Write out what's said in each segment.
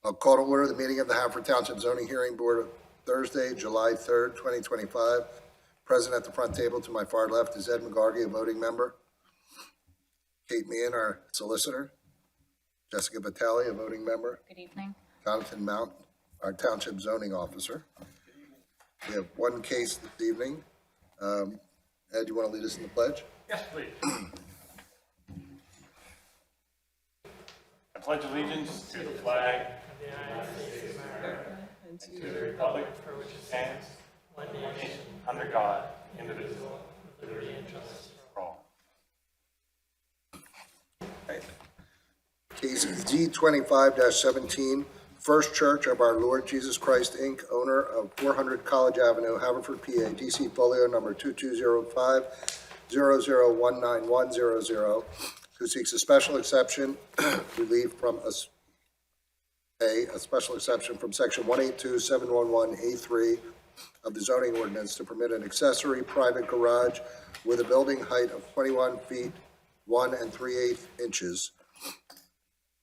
I'll call to order the meeting of the Haverford Township Zoning Hearing Board of Thursday, July 3rd, 2025. Present at the front table to my far left is Ed McGargy, a voting member. Kate Meehan, our solicitor. Jessica Vitale, a voting member. Good evening. Jonathan Mount, our Township Zoning Officer. We have one case this evening. Ed, you want to lead us in the pledge? Yes, please. I pledge allegiance to the flag of the United States of America and to the republic for which it stands, one nation, under God, indivisible, with liberty and justice for all. Case Z25-17, First Church of Our Lord Jesus Christ, Inc., owner of 400 College Avenue, Haverford, PA, DC folio number 2205-0019-100, who seeks a special exception relief from a special exception from section 182-711A3 of the zoning ordinance to permit an accessory private garage with a building height of 21 feet 1 3/8 inches,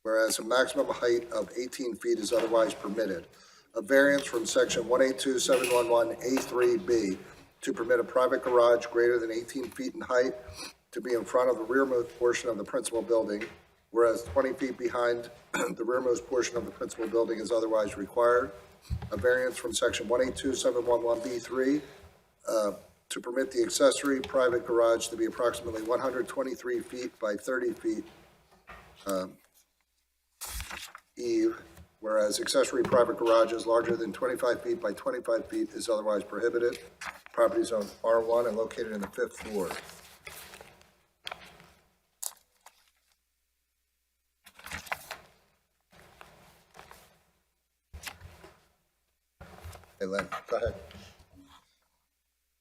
whereas a maximum height of 18 feet is otherwise permitted. A variance from section 182-711A3B to permit a private garage greater than 18 feet in height to be in front of the rearmost portion of the principal building, whereas 20 feet behind the rearmost portion of the principal building is otherwise required. A variance from section 182-711B3 to permit the accessory private garage to be approximately 123 feet by 30 feet eve, whereas accessory private garage is larger than 25 feet by 25 feet is otherwise prohibited. Property zone R1 and located in the 5th floor. Hey, Len, go ahead.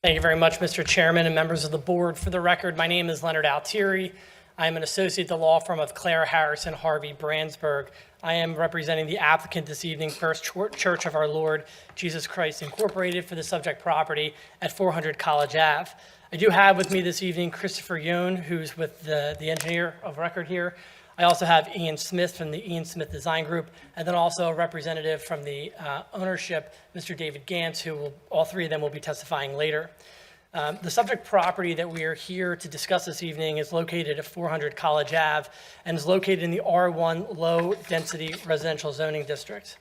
Thank you very much, Mr. Chairman and members of the board. For the record, my name is Leonard Altieri. I am an associate at the law firm of Clare Harrison Harvey Brandsburg. I am representing the applicant this evening, First Church of Our Lord Jesus Christ Incorporated, for the subject property at 400 College Ave. I do have with me this evening Christopher Yoon, who's with the engineer of record here. I also have Ian Smith from the Ian Smith Design Group, and then also a representative from the ownership, Mr. David Gantz, who will, all three of them will be testifying later. The subject property that we are here to discuss this evening is located at 400 College Ave and is located in the R1 Low Density Residential Zoning District.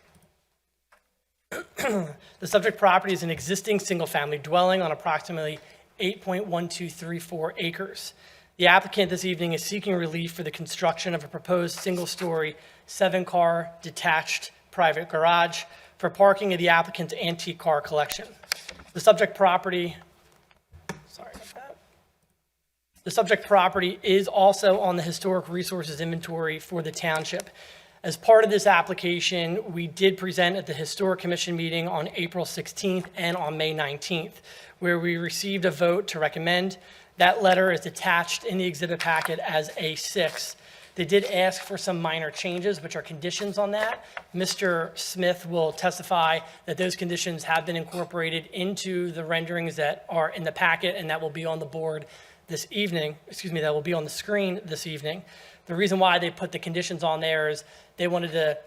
The subject property is an existing single-family dwelling on approximately 8.1234 acres. The applicant this evening is seeking relief for the construction of a proposed single-story, 7-car detached private garage for parking of the applicant's antique car collection. The subject property is also on the Historic Resources Inventory for the township. As part of this application, we did present at the Historic Commission meeting on April 16th and on May 19th, where we received a vote to recommend. That letter is attached in the exhibit packet as A6. They did ask for some minor changes, which are conditions on that. Mr. Smith will testify that those conditions have been incorporated into the renderings that are in the packet and that will be on the board this evening, that will be on the screen this evening. The reason why they put the conditions on there is they wanted to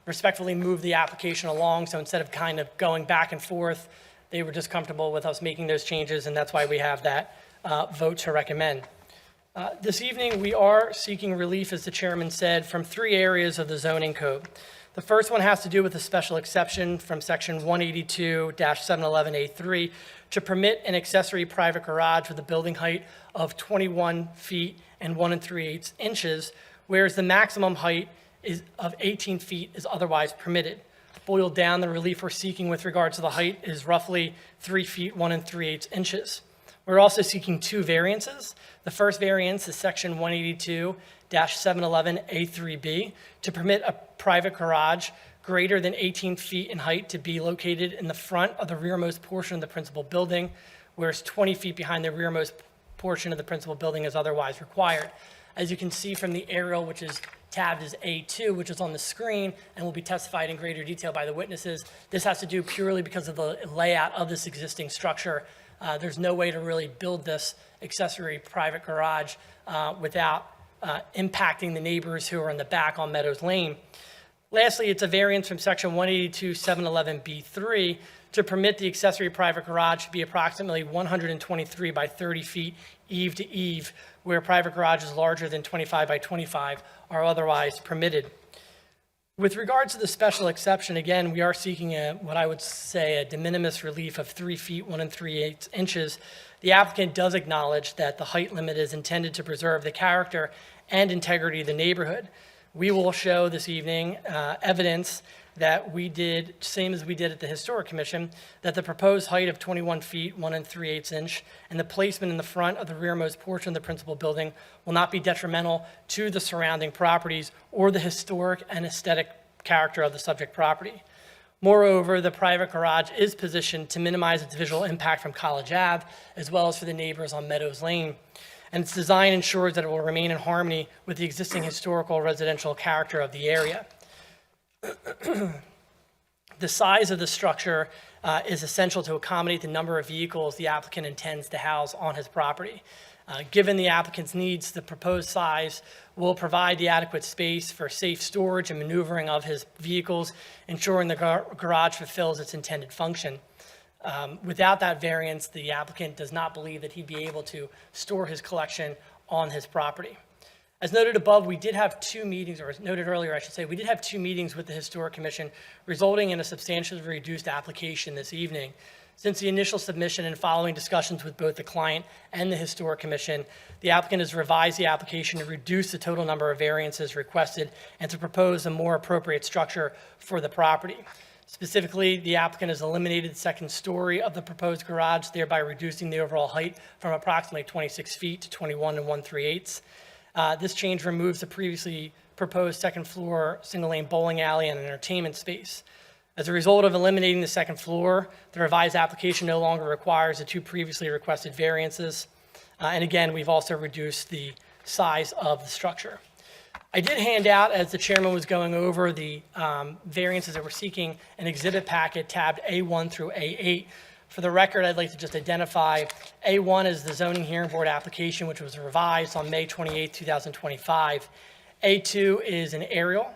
respectfully move the application along, so instead of kind of going back and forth, they were just comfortable with us making those changes, and that's why we have that vote to recommend. This evening, we are seeking relief, as the chairman said, from 3 areas of the zoning code. The first one has to do with a special exception from section 182-711A3 to permit an accessory private garage with a building height of 21 feet and 1 3/8 inches, whereas the maximum height is of 18 feet is otherwise permitted. Boiled down, the relief we're seeking with regard to the height is roughly 3 feet 1 3/8 inches. We're also seeking 2 variances. The first variance is section 182-711A3B to permit a private garage greater than 18 feet in height to be located in the front of the rearmost portion of the principal building, whereas 20 feet behind the rearmost portion of the principal building is otherwise required. As you can see from the aerial, which is tabbed as A2, which is on the screen and will be testified in greater detail by the witnesses, this has to do purely because of the layout of this existing structure. There's no way to really build this accessory private garage without impacting the neighbors who are in the back on Meadows Lane. Lastly, it's a variance from section 182-711B3 to permit the accessory private garage to be approximately 123 by 30 feet eave to eave, where private garages larger than 25 by 25 are otherwise permitted. With regards to the special exception, again, we are seeking what I would say a de minimis relief of 3 feet, 1 3/8 inches. The applicant does acknowledge that the height limit is intended to preserve the character and integrity of the neighborhood. We will show this evening evidence that we did, same as we did at the Historic Commission, that the proposed height of 21 feet, 1 3/8 inch, and the placement in the front of the rearmost portion of the principal building will not be detrimental to the surrounding properties or the historic and aesthetic character of the subject property. Moreover, the private garage is positioned to minimize its visual impact from College Ave, as well as for the neighbors on Meadows Lane. And its design ensures that it will remain in harmony with the existing historical residential character of the area. The size of the structure is essential to accommodate the number of vehicles the applicant intends to house on his property. Given the applicant's needs, the proposed size will provide the adequate space for safe storage and maneuvering of his vehicles, ensuring the garage fulfills its intended function. Without that variance, the applicant does not believe that he'd be able to store his collection on his property. As noted above, we did have 2 meetings, or as noted earlier, I should say, we did have 2 meetings with the Historic Commission, resulting in a substantially reduced application this evening. Since the initial submission and following discussions with both the client and the Historic Commission, the applicant has revised the application to reduce the total number of variances requested and to propose a more appropriate structure for the property. Specifically, the applicant has eliminated the second story of the proposed garage, thereby reducing the overall height from approximately 26 feet to 21 1/3/8. This change removes the previously proposed second floor single-lane bowling alley and entertainment space. As a result of eliminating the second floor, the revised application no longer requires the 2 previously requested variances. And again, we've also reduced the size of the structure. I did hand out, as the chairman was going over the variances that we're seeking, an exhibit packet tabbed A1 through A8. For the record, I'd like to just identify A1 is the zoning hearing board application, which was revised on May 28, 2025. A2 is an aerial.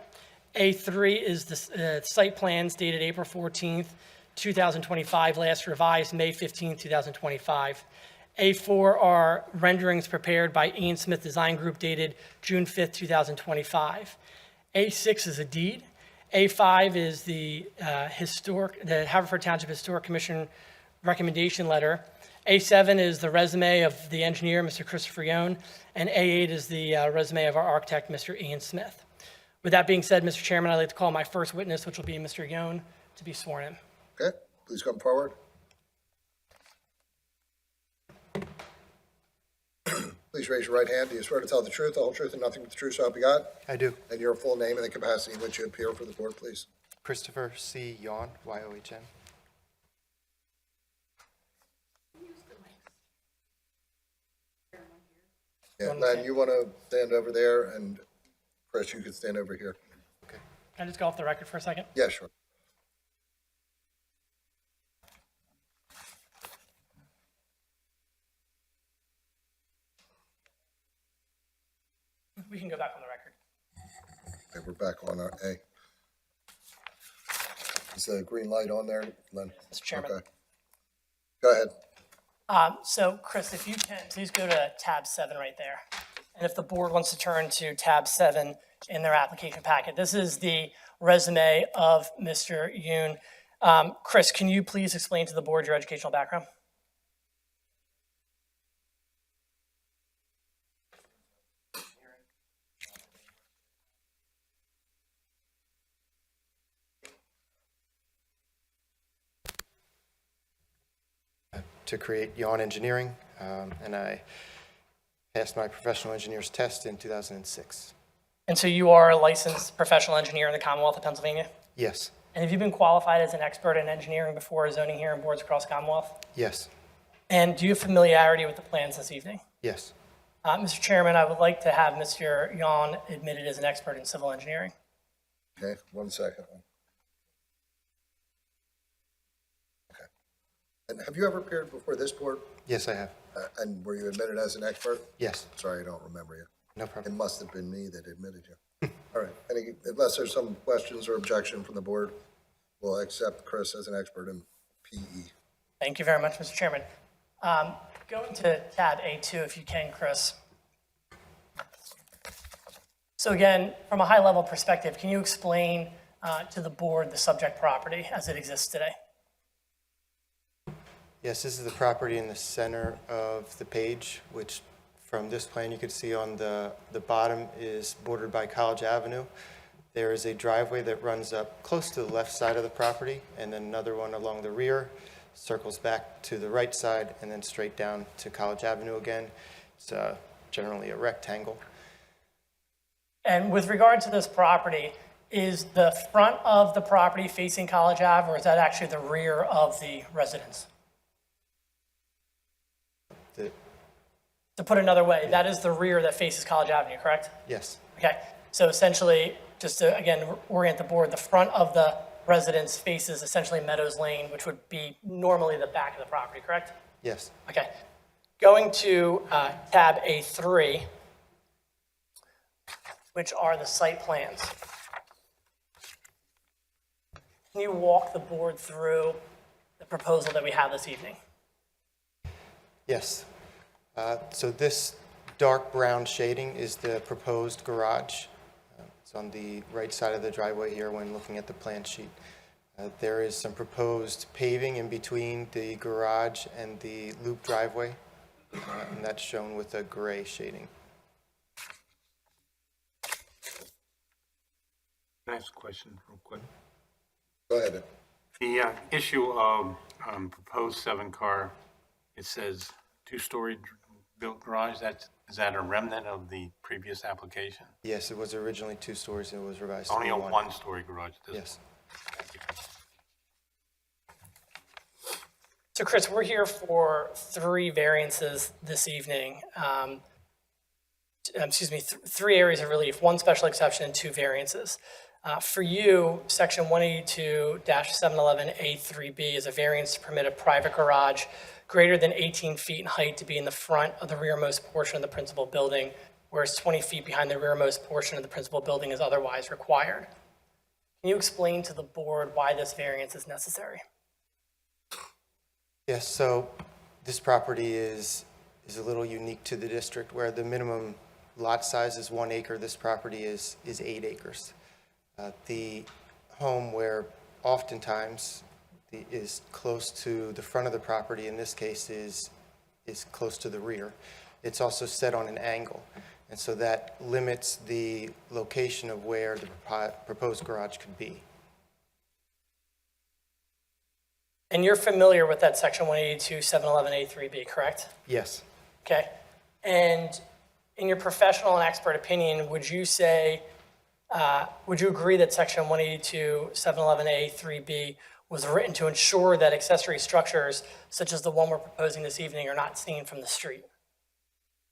A3 is the site plans dated April 14th, 2025, last revised May 15th, 2025. A4 are renderings prepared by Ian Smith Design Group dated June 5th, 2025. A6 is a deed. A5 is the Haverford Township Historic Commission recommendation letter. A7 is the resume of the engineer, Mr. Christopher Yone, and A8 is the resume of our architect, Mr. Ian Smith. With that being said, Mr. Chairman, I'd like to call my first witness, which will be Mr. Yone, to be sworn in. Okay, please come forward. Please raise your right hand. Do you swear to tell the truth, the whole truth, and nothing but the truth, so help you God? I do. And your full name and the capacity in which you appear for the board, please. Christopher C. Yon, Y-O-H-N. Yeah, Len, you want to stand over there, and Chris, you can stand over here. Okay. Can I just go off the record for a second? Yeah, sure. We can go back on the record. Okay, we're back on our A. Is the green light on there, Len? Mr. Chairman. Okay. Go ahead. So, Chris, if you can, please go to tab 7 right there. And if the board wants to turn to tab 7 in their application packet, this is the resume of Mr. Yoon. Chris, can you please explain to the board your educational background? To create Yon Engineering, and I passed my professional engineer's test in 2006. And so you are a licensed professional engineer in the Commonwealth of Pennsylvania? Yes. And have you been qualified as an expert in engineering before zoning hearing boards across the Commonwealth? Yes. And do you have familiarity with the plans this evening? Yes. Mr. Chairman, I would like to have Mr. Yon admitted as an expert in civil engineering. Okay, 1 second. Okay. And have you ever appeared before this board? Yes, I have. And were you admitted as an expert? Yes. Sorry, I don't remember you. No It problem. must have been me that admitted you. All right, unless there's some questions or objection from the board, we'll accept Chris as an expert in PE. Thank you very much, Mr. Chairman. Going to tab A2, if you can, Chris. So again, from a high-level perspective, can you explain to the board the subject property as it exists today? Yes, this is the property in the center of the page, which from this plan you can see on the bottom is bordered by College Avenue. There is a driveway that runs up close to the left side of the property, and then another one along the rear, circles back to the right side, and then straight down to College Avenue again. It's generally a rectangle. And with regard to this property, is the front of the property facing College Ave, or is that actually the rear of the residence? To put it another way, that is the rear that faces College Avenue, correct? Yes, Okay, so essentially, just to, again, orient the board, the front of the residence faces essentially Meadows Lane, which would be normally the back of the property, correct? yes. Okay. Going to tab A3, which are the site plans. Can you walk the board through the proposal that we have this evening? Yes. So this dark brown shading is the proposed garage. It's on the right side of the driveway here when looking at the plan sheet. There is some proposed paving in between the garage and the loop driveway, and that's shown with a gray shading. Can I ask a question real quick? Go ahead. The issue of proposed 7-car, it says two-story built garage. Is that a remnant of the previous application? Yes, it was originally 2 stories, and it was revised to Only be a one. one-story garage. Yes. So Chris, we're here for 3 variances this evening. Three areas of relief, 1 special exception and 2 variances. For you, section 182-711A3B is a variance to permit a private garage greater than 18 feet in height to be in the front of the rearmost portion of the principal building, whereas 20 feet behind the rearmost portion of the principal building is otherwise required. Can you explain to the board why this variance is necessary? Yes, so this property is a little unique to the district where the minimum lot size is 1 acre. This property is 8 acres. The home where oftentimes is close to the front of the property, in this case is close to the rear. It's also set on an angle, and so that limits the location of where the proposed garage could be. And you're familiar with that section 182-711A3B, correct? Yes, Okay. And in your professional and expert opinion, would you agree that section 182-711A3B was written to ensure that accessory structures such as the one we're proposing this evening are not seen from the street?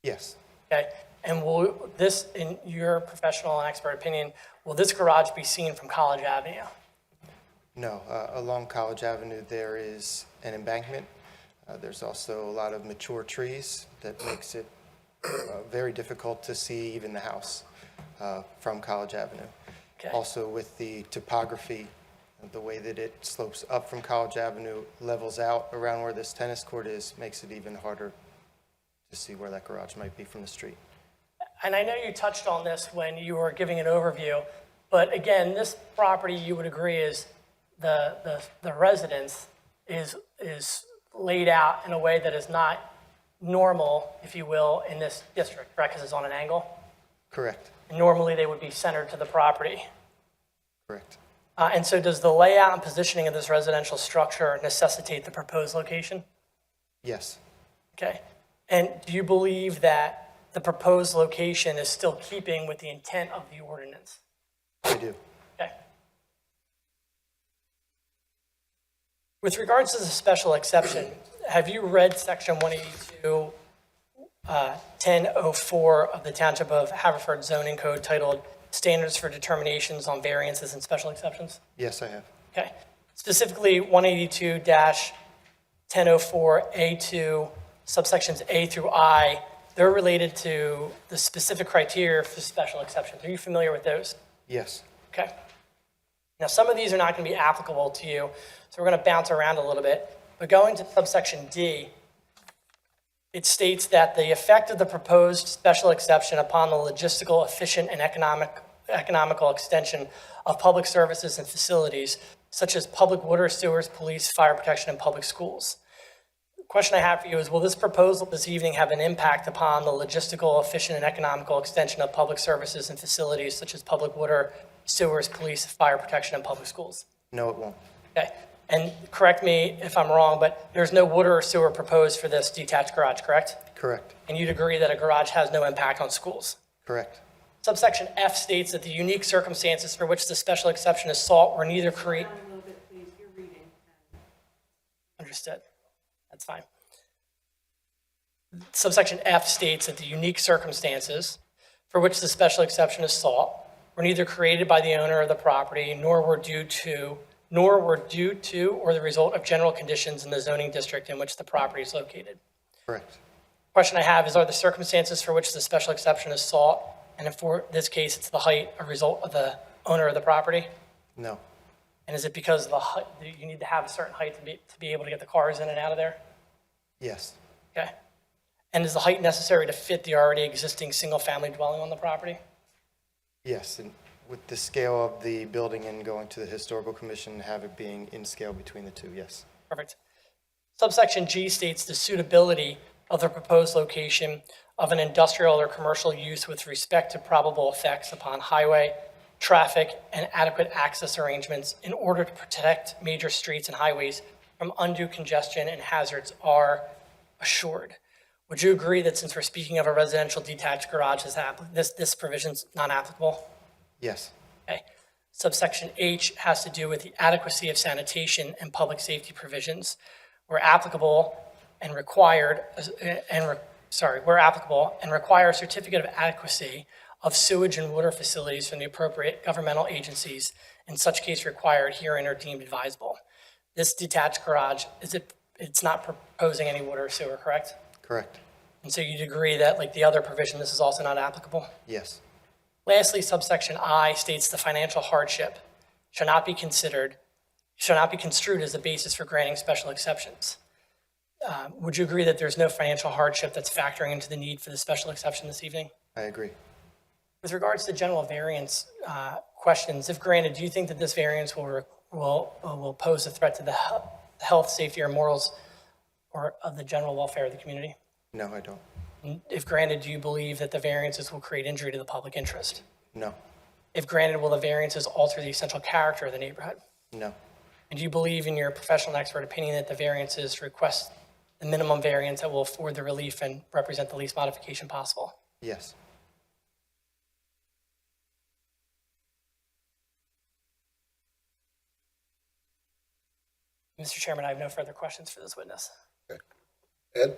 yes, Okay. And will this, in your professional and expert opinion, will this garage be seen from College Avenue? no. Along College Avenue, there is an embankment. There's also a lot of mature trees that makes it very difficult to see even the house from College Avenue. Okay. Also with the topography, the way that it slopes up from College Avenue, levels out around where this tennis court is, makes it even harder to see where that garage might be from the street. And I know you touched on this when you were giving an overview, but again, this property, you would agree, is the residence is laid out in a way that is not normal, if you will, in this district, correct? Because it's on an angle. Correct, Normally, they would be centered to the property. correct. And so does the layout and positioning of this residential structure necessitate the proposed location? Yes, Okay. And do you believe that the proposed location is still keeping with the intent of the ordinance? I do. Okay. With regards to the special exception, have you read section 182, 1004 of the Township of Haverford zoning code titled Standards for Determinations on Variances and Special Exceptions? Yes, I have. Okay. Specifically, 182-1004A2, subsections A through I, they're related to the specific criteria for special exceptions. Are you familiar with those? Yes. Okay. Now, some of these are not going to be applicable to you, so we're going to bounce around a little bit. But going to subsection D, it states that the effect of the proposed special exception upon the logistical, efficient, and economical extension of public services and facilities, such as public water, sewers, police, fire protection, and public schools. The question I have for you is, will this proposal this evening have an impact upon the logistical, efficient, and economical extension of public services and facilities, such as public water, sewers, police, fire protection, and public schools? No, it won't. Okay, and correct me if I'm wrong, but there's no water or sewer proposed for this detached garage, correct? Correct. And you'd agree that a garage has no impact on schools? Correct. Subsection F states that the unique circumstances for which the special exception is sought were neither created. Down a little bit, please, you're reading. Understood. That's fine. Subsection F states that the unique circumstances for which the special exception is sought were neither created by the owner of the property, nor were due to or the result of general conditions in the zoning district in which the property is located. Correct. Question I have is, are the circumstances for which the special exception is sought, and if for this case it's the height, a result of the owner of the property? No. And is it because of the height, you need to have a certain height to be able to get the cars in and out of there? Yes. Okay. And is the height necessary to fit the already existing single-family dwelling on the property? Yes. And with the scale of the building and going to the historical commission, have it being in scale between the two, yes. Perfect. Subsection G states the suitability of the proposed location of an industrial or commercial use with respect to probable effects upon highway, traffic, and adequate access arrangements in order to protect major streets and highways from undue congestion and hazards are assured. Would you agree that since we're speaking of a residential detached garage, this provision's not applicable? Yes. Okay. Subsection H has to do with the adequacy of sanitation and public safety provisions where applicable and required, where applicable and require a certificate of adequacy of sewage and water facilities from the appropriate governmental agencies, in such case required herein are deemed advisable. This detached garage, it's not proposing any water or sewer, correct? Correct. And so you'd agree that, like the other provision, this is also not applicable? Yes. Lastly, subsection I states the financial hardship shall not be construed as a basis for granting special exceptions. Would you agree that there's no financial hardship that's factoring into the need for the special exception this evening? I agree. With regards to general variance questions, if granted, do you think that this variance will pose a threat to the health, safety, or morals or of the general welfare of the community? No, I don't. If granted, do you believe that the variances will create injury to the public interest? No. If granted, will the variances alter the essential character of the neighborhood? No. And do you believe in your professional and expert opinion that the variances request the minimum variance that will afford the relief and represent the least modification possible? Yes. Mr. Chairman, I have no further questions for this witness. Ed?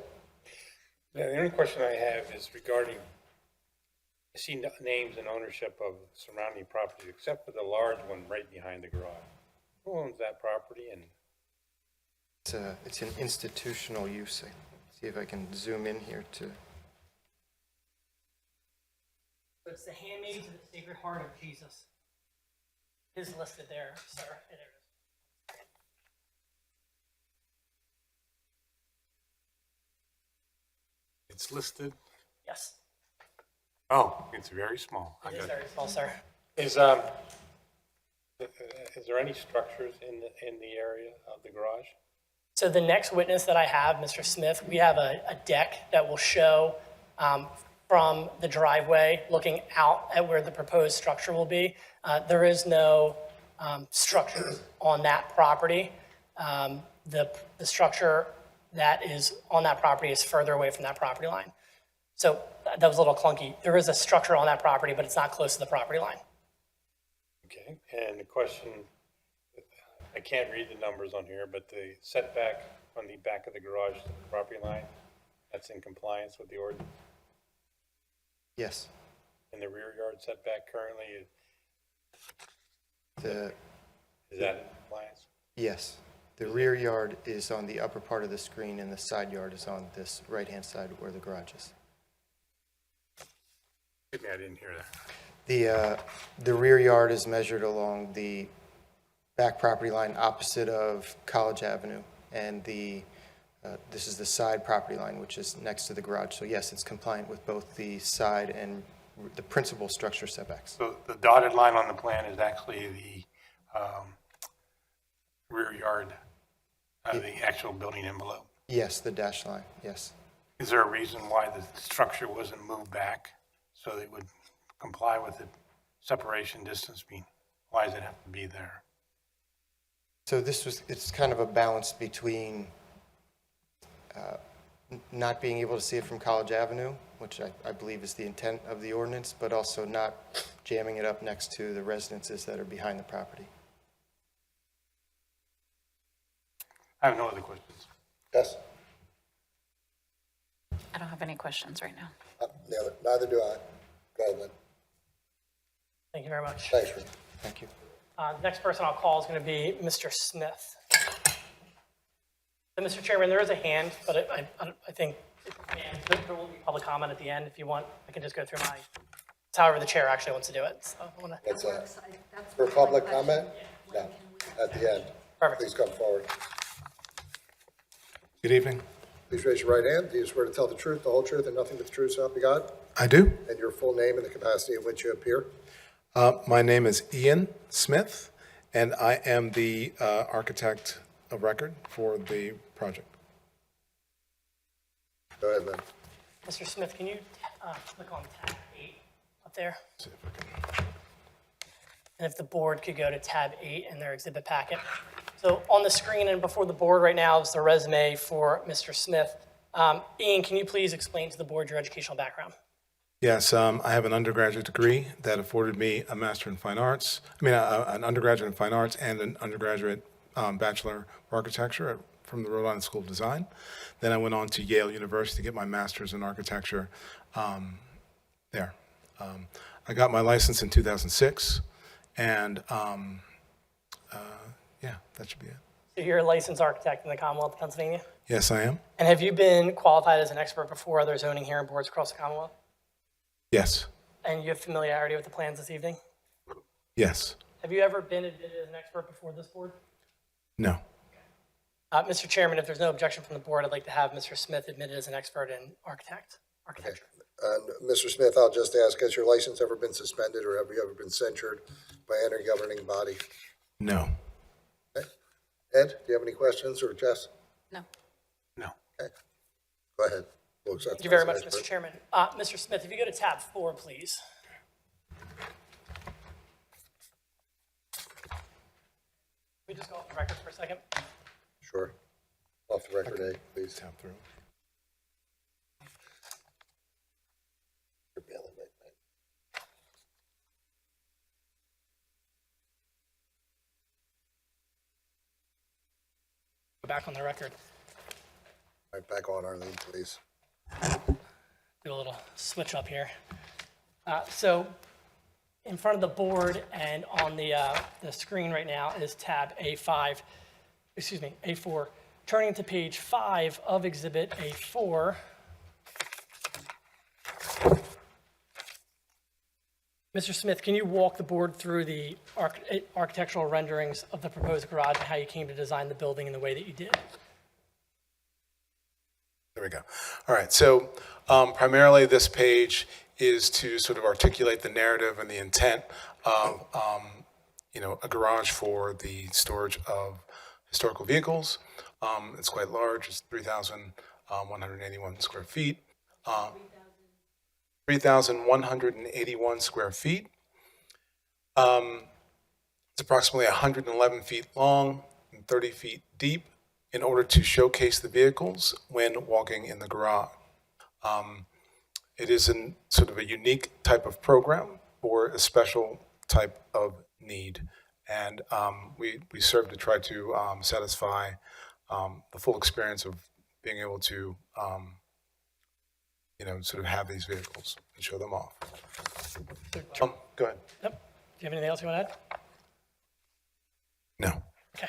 Yeah, the only question I have is regarding, I see names and ownership of surrounding properties, except for the large one right behind the garage. Who owns that property? And It's an institutional use. See if I can zoom in here to. So it's the Handmaid to the Sacred Heart of Jesus. It is listed there, sir. There it is. it's listed? Yes, Oh, it's very small. I it is got very small, sir. Is there any structures in the area of the garage? So the next witness that I have, Mr. Smith, we have a deck that will show from the driveway looking out at where the proposed structure will be. There is no structure on that property. The structure that is on that property is further away from that property line. So that was a little clunky. There is a structure on that property, but it's not close to the property line. Okay, and the question, I can't read the numbers on here, but the setback on the back of the garage to the property line, that's in compliance with the ordinance? Yes. And the rear yard setback currently, The is that in compliance? Yes. The rear yard is on the upper part of the screen and the side yard is on this right-hand side where the garage is. Excuse me, I didn't hear that. The rear yard is measured along the back property line opposite of College Avenue, and this is the side property line, which is next to the garage. So yes, it's compliant with both the side and the principal structure setbacks. So the dotted line on the plan is actually the rear yard, the actual building envelope. Yes, the dashed line, yes. Is there a reason why the structure wasn't moved back so that it would comply with the separation distance being? Why does it have to be there? So it's kind of a balance between not being able to see it from College Avenue, which I believe is the intent of the ordinance, but also not jamming it up next to the residences that are behind the property. I have no other questions. Yes? I don't have any questions right now. Neither do I. Go ahead, Lynn. Thank you very much. Thanks, Rick. Thank you. Next person I'll call is going to be Mr. Smith. So, Mr. Chairman, there is a hand, but I think there will be public comment at the end. If you want, I can just go through it's however the chair actually wants to do it. So I wanna- What's that? For public comment? No, at the end. Perfect. Please come forward. Good evening. Please raise your right hand. Do you swear to tell the truth, the whole truth, and nothing but the truth, so help you God? I do. And your full name and the capacity in which you appear? My name is Ian Smith, and I am the architect of record for the project. Go ahead, Lynn. Mr. Smith, can you click on tab 8 up there? See if I can. And if the board could go to tab 8 in their exhibit packet. So on the screen and before the board right now is the resume for Mr. Smith. Ian, can you please explain to the board your educational background? Yes, I have an undergraduate degree that afforded me a Master in Fine Arts. An undergraduate in Fine Arts and an undergraduate Bachelor of Architecture from the Rhode Island School of Design. Then I went on to Yale University to get my Master's in Architecture there. I got my license in 2006, and yeah, that should be it. So you're a licensed architect in the Commonwealth of Pennsylvania? Yes, I am. And have you been qualified as an expert before other zoning hearing boards across the Commonwealth? Yes. And you have familiarity with the plans this evening? Yes. Have you ever been admitted as an expert before this board? No. Mr. Chairman, if there's no objection from the board, I'd like to have Mr. Smith admitted as an expert in architecture. Mr. Smith, I'll just ask, has your license ever been suspended or have you ever been censured by any governing body? No. Okay. Ed, do you have any questions, or Jess? No. No. Okay. Go ahead. We'll accept Thank you very as an much, expert. Mr. Chairman. Mr. Smith, if you go to tab 4, please. Can we just go off the record for a second? Sure. Off the record, A, please. Tap through. You're bailing me, man. Go back on the record. All right, back on, Arlene, please. Do a little switch up here. So in front of the board and on the screen right now is tab A4. Turning to page 5 of Exhibit A4. Mr. Smith, can you walk the board through the architectural renderings of the proposed garage and how you came to design the building in the way that you did? There we go. All right, so primarily this page is to sort of articulate the narrative and the intent of, a garage for the storage of historical vehicles. It's quite large. It's 3,181 square feet. 3,181 square feet. It's approximately 111 feet long and 30 feet deep in order to showcase the vehicles when walking in the garage. It is sort of a unique type of program for a special type of need. And we serve to try to satisfy the full experience of being able to sort of have these vehicles and show them off. Go ahead. Yep. Do you have anything else you want to add? No. Okay.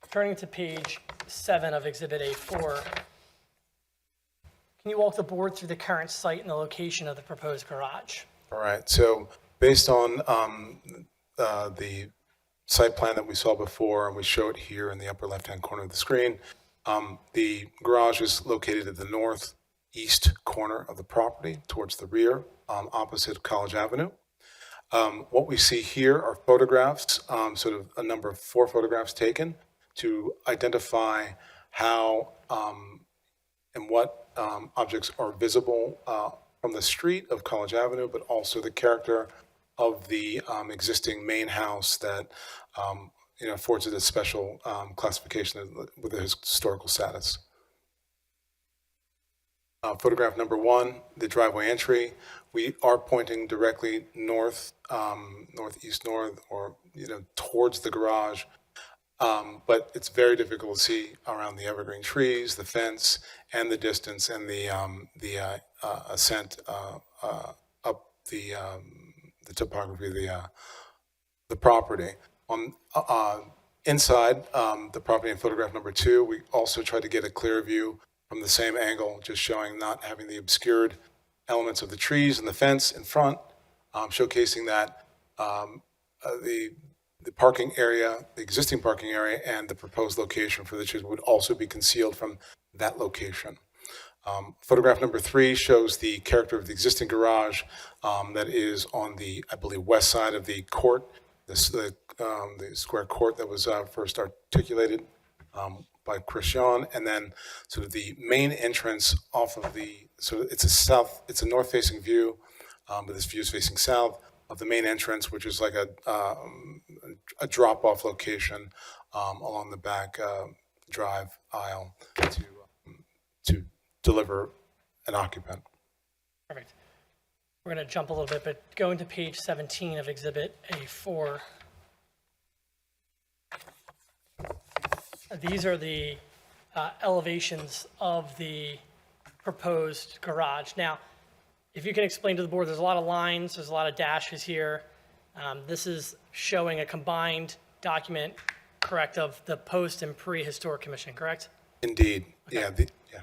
Turning to page 7 of Exhibit A4, can you walk the board through the current site and the location of the proposed garage? All right. So Based on the site plan that we saw before, and we show it here in the upper left-hand corner of the screen, the garage is located at the northeast corner of the property towards the rear, opposite College Avenue. What we see here are photographs, sort of a number of 4 photographs taken to identify how and what objects are visible from the street of College Avenue, but also the character of the existing main house that affords it a special classification with a historical status. Photograph number 1, the driveway entry. We are pointing directly north, northeast north, or towards the garage. But it's very difficult to see around the evergreen trees, the fence, and the distance, and the ascent up the topography of the property. On inside the property in photograph number 2, we also tried to get a clear view from the same angle, just showing not having the obscured elements of the trees and the fence in front, showcasing that the parking area, the existing parking area, and the proposed location for the trees would also be concealed from that location. Photograph number 3 shows the character of the existing garage that is on the, I believe, west side of the court, the square court that was first articulated by Christian, and then sort of the main entrance off of the, it's a north-facing view, but this view is facing south of the main entrance, which is like a drop-off location along the back drive aisle to deliver an occupant. Perfect. We're going to jump a little bit, but going to page 17 of Exhibit A4. These are the elevations of the proposed garage. Now, if you can explain to the board, there's a lot of lines, there's a lot of dashes here. This is showing a combined document, correct, of the post and pre-historic commission, correct? Indeed, Okay. yeah.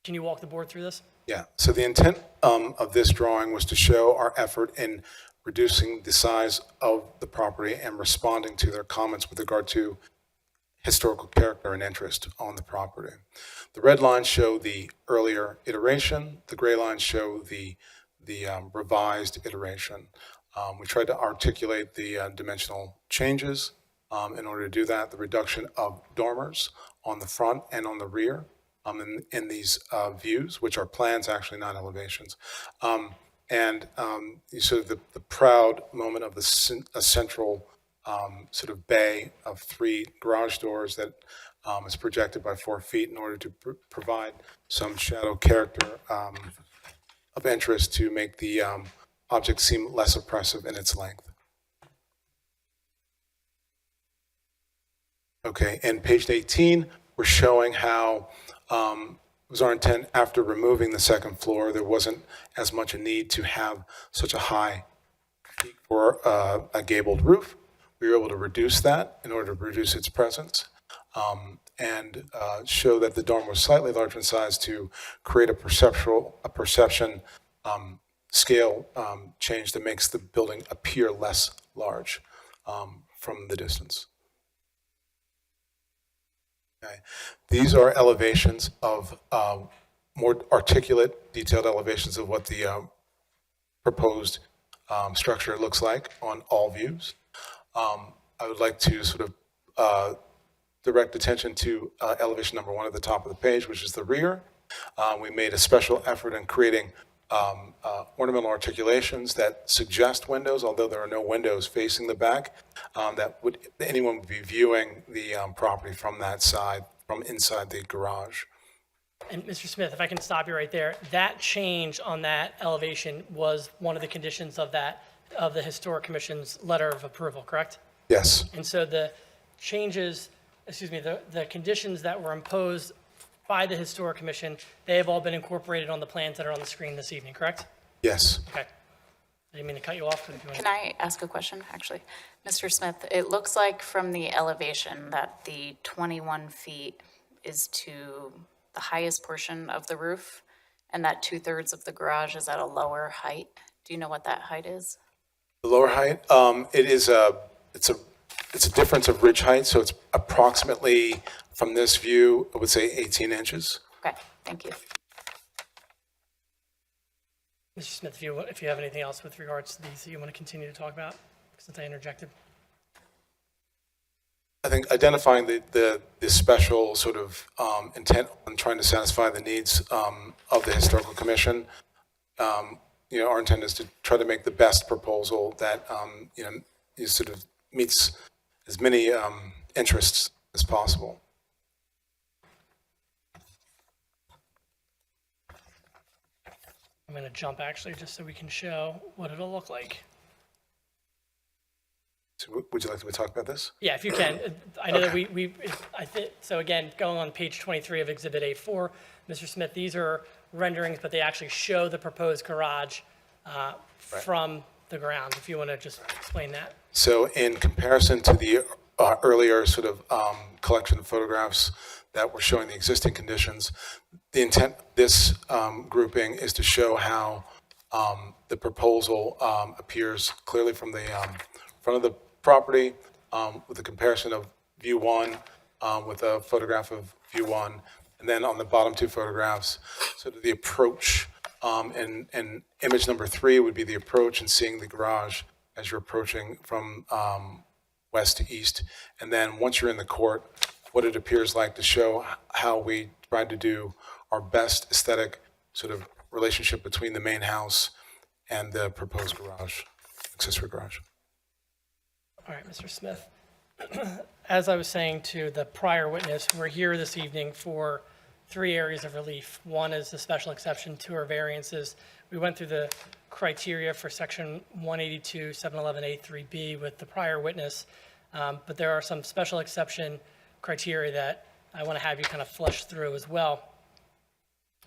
Can you walk the board through this? Yeah, so the intent of this drawing was to show our effort in reducing the size of the property and responding to their comments with regard to historical character and interest on the property. The red lines show the earlier iteration, the gray lines show the revised iteration. We tried to articulate the dimensional changes in order to do that, the reduction of dormers on the front and on the rear in these views, which are plans, actually not elevations. And sort of the proud moment of a central sort of bay of 3 garage doors that is projected by 4 feet in order to provide some shadow character of interest to make the object seem less oppressive in its length. Okay, and page 18, we're showing how it was our intent after removing the second floor, there wasn't as much a need to have such a high peak for a gabled roof. We were able to reduce that in order to reduce its presence and show that the dorm was slightly larger in size to create a perception scale change that makes the building appear less large from the distance. Okay. These are elevations of more articulate, detailed elevations of what the proposed structure looks like on all views. I would like to sort of direct attention to elevation number 1 at the top of the page, which is the rear. We made a special effort in creating ornamental articulations that suggest windows, although there are no windows facing the back, that anyone would be viewing the property from that side, from inside the garage. And Mr. Smith, if I can stop you right there, that change on that elevation was one of the conditions of the Historic Commission's letter of approval, correct? Yes, And so the changes, the conditions that were imposed by the Historic Commission, they have all been incorporated on the plans that are on the screen this evening, correct? yes. Okay. I didn't mean to cut you off. But if you want Can I ask a question, actually? Mr. Smith, it looks like from the elevation that the 21 feet is to the highest portion of the roof, and that 2/3 of the garage is at a lower height. Do you know what that height is? The lower height, it's a difference of ridge height, so it's approximately, from this view, I would say 18 inches. Okay, thank you. Mr. Smith, if you have anything else with regards to these that you want to continue to talk about, since I interjected. I think identifying the special sort of intent on trying to satisfy the needs of the Historical Commission, our intent is to try to make the best proposal that, is sort of meets as many interests as possible. I'm going to jump actually just so we can show what it'll look like. So would you like me to talk about this? Yeah, if you can. I know that I think, so again, going on page 23 of Exhibit A4, Mr. Smith, these are renderings, but they actually show the proposed garage from the ground, if you want to just explain that. So in comparison to the earlier sort of collection of photographs that were showing the existing conditions, the intent of this grouping is to show how the proposal appears clearly from the front of the property with a comparison of view one with a photograph of view one, and then on the bottom two photographs, sort of the approach. And image number 3 would be the approach and seeing the garage as you're approaching from west to east. And then once you're in the court, what it appears like to show how we tried to do our best aesthetic sort of relationship between the main house and the proposed garage, accessory garage. All right, Mr. Smith. As I was saying to the prior witness, we're here this evening for 3 areas of relief. One is the special exception, 2 are variances. We went through the criteria for section 182, 711A3B with the prior witness, but there are some special exception criteria that I want to have you kind of flesh through as well.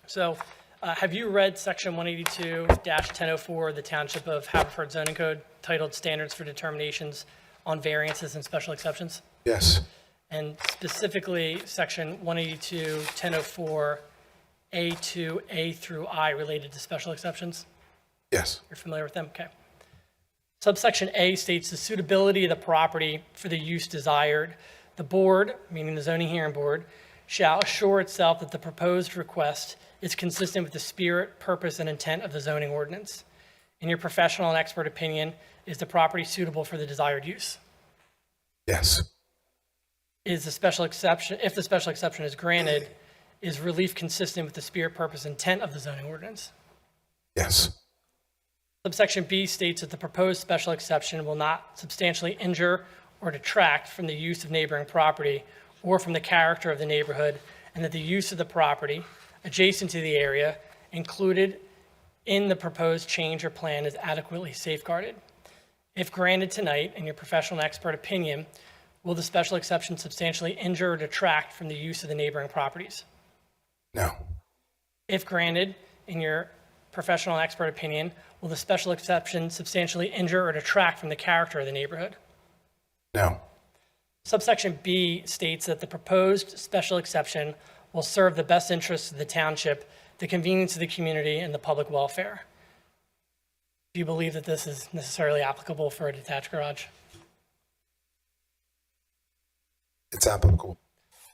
So have you read section 182-1004 of the Township of Haverford Zoning Code titled Standards for Determinations on Variances and Special Exceptions? Yes. And specifically, section 182-1004, A2, A through I related to special exceptions? Yes. You're familiar with them? Okay. Subsection A states the suitability of the property for the use desired. The board, meaning the zoning hearing board, shall assure itself that the proposed request is consistent with the spirit, purpose, and intent of the zoning ordinance. In your professional and expert opinion, is the property suitable for the desired use? Yes. Is the special exception, if the special exception is granted, is relief consistent with the spirit, purpose, intent of the zoning ordinance? Yes. Subsection B states that the proposed special exception will not substantially injure or detract from the use of neighboring property or from the character of the neighborhood, and that the use of the property adjacent to the area included in the proposed change or plan is adequately safeguarded. If granted tonight, in your professional and expert opinion, will the special exception substantially injure or detract from the use of the neighboring properties? No. If granted, in your professional and expert opinion, will the special exception substantially injure or detract from the character of the neighborhood? No. Subsection B states that the proposed special exception will serve the best interests of the township, the convenience of the community, and the public welfare. Do you believe that this is necessarily applicable for a detached garage? It's applicable.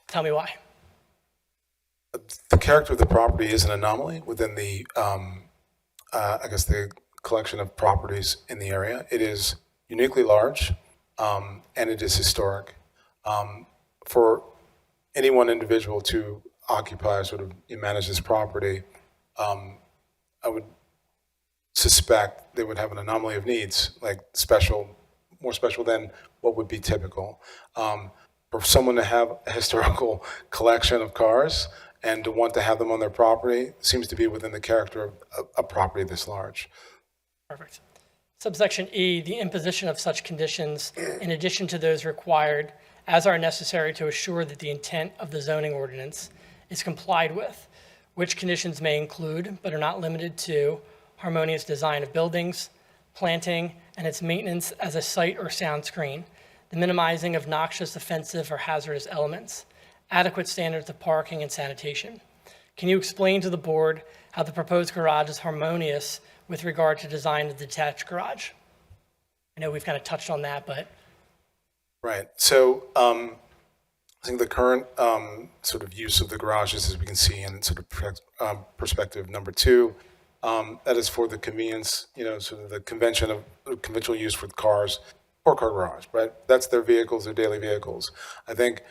Tell me why. The character of the property is an anomaly within the, the collection of properties in the area. It is uniquely large, and it is historic. For any one individual to occupy, sort of manage this property, I would suspect they would have an anomaly of needs, like more special than what would be typical. For someone to have a historical collection of cars and to want to have them on their property seems to be within the character of a property this large. Perfect. Subsection E, the imposition of such conditions in addition to those required as are necessary to assure that the intent of the zoning ordinance is complied with, which conditions may include, but are not limited to, harmonious design of buildings, planting, and its maintenance as a sight or sound screen, the minimizing of noxious, offensive, or hazardous elements, adequate standards of parking and sanitation. Can you explain to the board how the proposed garage is harmonious with regard to design of the detached garage? I know we've kind of touched on that, but Right. So I think the current sort of use of the garages, as we can see in sort of perspective number two, that is for the convenience, sort of the conventional use with cars, four-car garage, right? That's their vehicles, their daily vehicles. I think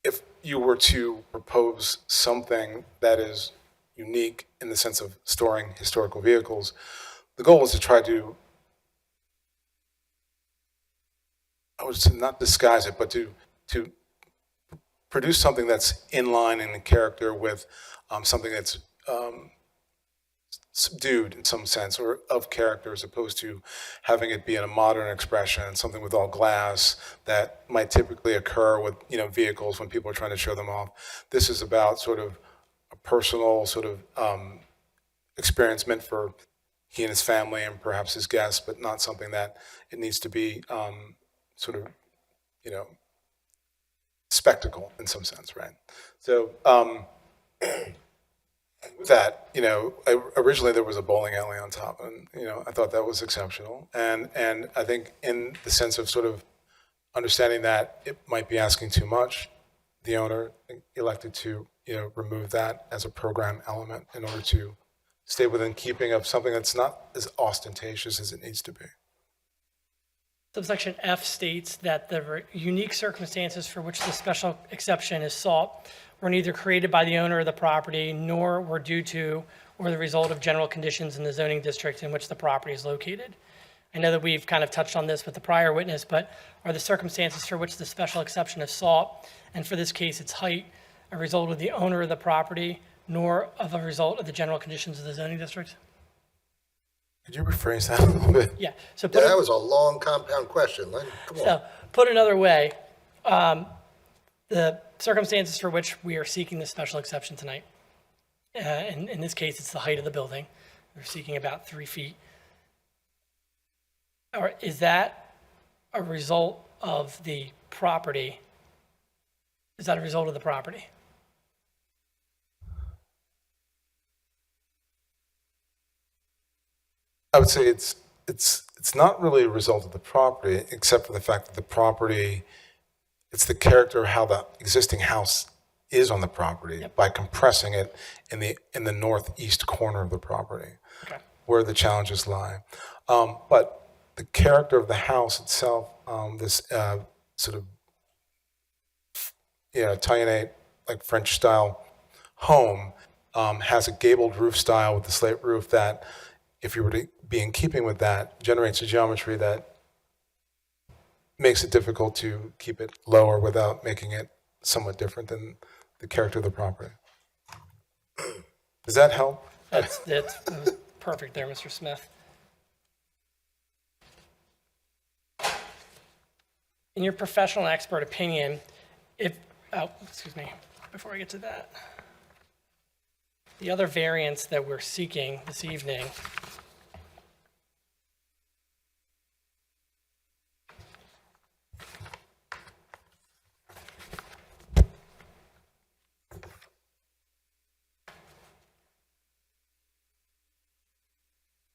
if you were to propose something that is unique in the sense of storing historical vehicles, the goal is to try to, I would say not disguise it, but to produce something that's in line and in character with something that's subdued in some sense or of character, as opposed to having it be in a modern expression, something with all glass that might typically occur with vehicles when people are trying to show them off. This is about sort of a personal sort of experience meant for he and his family and perhaps his guests, but not something that it needs to be sort of, spectacle in some sense, right? So with that, originally there was a bowling alley on top, and I thought that was exceptional, and I think in the sense of sort of understanding that it might be asking too much, the owner elected to remove that as a program element in order to stay within keeping of something that's not as ostentatious as it needs to be. subsection F states that the unique circumstances for which the special exception is sought were neither created by the owner of the property, nor were due to or the result of general conditions in the zoning district in which the property is located. I know that we've kind of touched on this with the prior witness, but are the circumstances for which the special exception is sought, and for this case, its height, a result of the owner of the property, nor of a result of the general conditions of the zoning district? Could you rephrase that a little bit? Yeah, so Yeah, that was a long compound question, Lynn. Come on. So, put another way, the circumstances for which we are seeking the special exception tonight, in this case, it's the height of the building. We're seeking about 3 feet. Or is that a result of the property? Is that a result of the property? I would say it's not really a result of the property, except for the fact that the property, it's the character of how the existing house is on the property by compressing it in the northeast corner of the property, Okay. where the challenges lie. But the character of the house itself, this sort of Italianate, like French style home, has a gabled roof style with the slate roof that, if you were to be in keeping with that, generates a geometry that makes it difficult to keep it lower without making it somewhat different than the character of the property. Does that help? That was perfect there, Mr. Smith. In your professional and expert opinion, before I get to that, the other variance that we're seeking this evening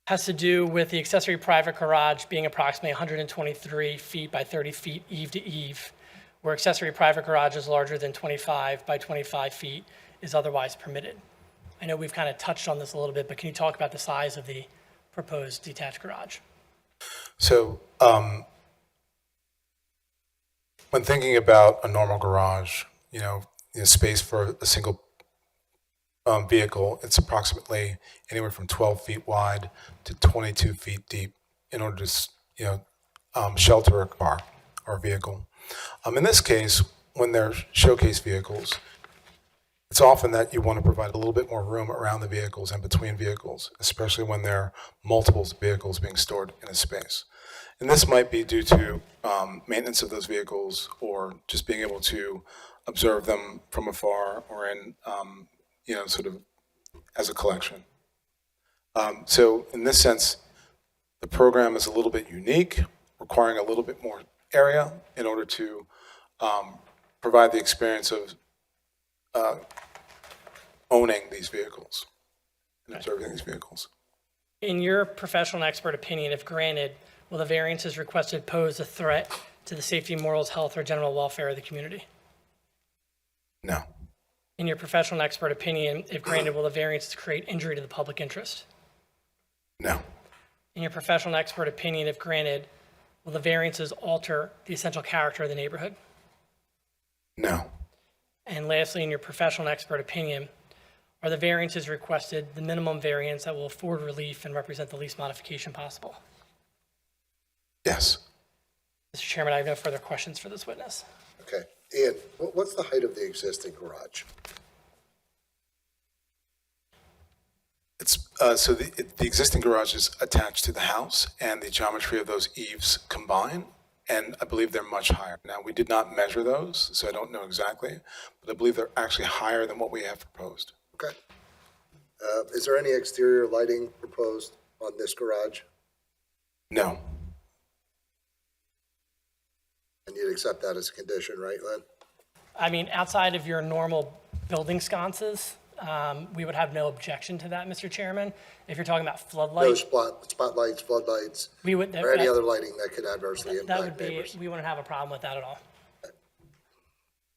has to do with the accessory private garage being approximately 123 feet by 30 feet eave to eave, where accessory private garage is larger than 25 by 25 feet is otherwise permitted. I know we've kind of touched on this a little bit, but can you talk about the size of the proposed detached garage? So, when thinking about a normal garage, space for a single vehicle, it's approximately anywhere from 12 feet wide to 22 feet deep in order to, shelter a car or vehicle. In this case, when they're showcase vehicles, it's often that you want to provide a little bit more room around the vehicles and between vehicles, especially when there are multiple vehicles being stored in a space. And this might be due to maintenance of those vehicles or just being able to observe them from afar or in, sort of as a collection. So in this sense, the program is a little bit unique, requiring a little bit more area in order to provide the experience of owning these vehicles and observing these vehicles. In your professional and expert opinion, if granted, will the variances requested pose a threat to the safety, morals, health, or general welfare of the community? No. In your professional and expert opinion, if granted, will the variances create injury to the public interest? No. In your professional and expert opinion, if granted, will the variances alter the essential character of the neighborhood? No. And lastly, in your professional and expert opinion, are the variances requested the minimum variance that will afford relief and represent the least modification possible? Yes. Mr. Chairman, I have no further questions for this witness. Okay. Ian, what's the height of the existing garage? It's, so the existing garage is attached to the house, and the geometry of those eaves combine, and I believe they're much higher. Now, we did not measure those, so I don't know exactly, but I believe they're actually higher than what we have proposed. Okay. Is there any exterior lighting proposed on this garage? No. And you'd accept that as a condition, right, Len? I mean, outside of your normal building sconces, we would have no objection to that, Mr. Chairman. If you're talking about No floodlights, spotlights, floodlights, we would, or any other lighting that could adversely that would impact be, neighbors? we wouldn't have a problem with that at all.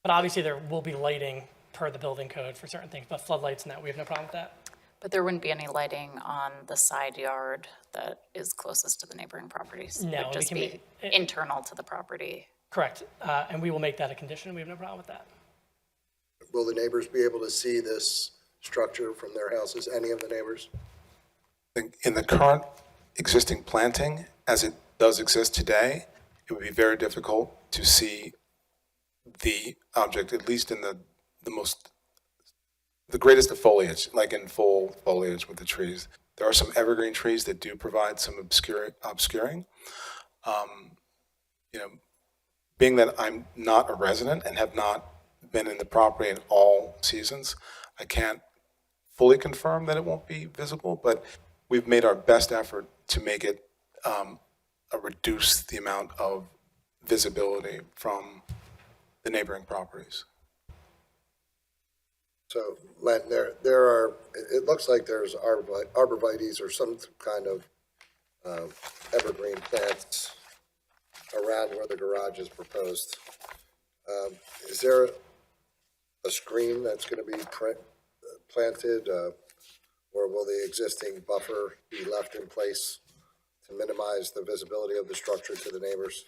But obviously, there will be lighting per the building code for certain things, but floodlights and that, we have no problem with that. But there wouldn't be any lighting on the side yard that is closest to the neighboring properties? No, It we would just can be make it- internal to the property? Correct, and we will make that a condition, we have no problem with that. Will the neighbors be able to see this structure from their houses, any of the neighbors? In the current existing planting, as it does exist today, it would be very difficult to see the object, at least in the greatest of foliage, like in full foliage with the trees. There are some evergreen trees that do provide some obscuring. Being that I'm not a resident and have not been in the property in all seasons, I can't fully confirm that it won't be visible, but we've made our best effort to make it reduce the amount of visibility from the neighboring properties. So, Len, there are, it looks like there's arborvitaes or some kind of evergreen plants around where the garage is proposed. Is there a screen that's going to be planted, or will the existing buffer be left in place to minimize the visibility of the structure to the neighbors?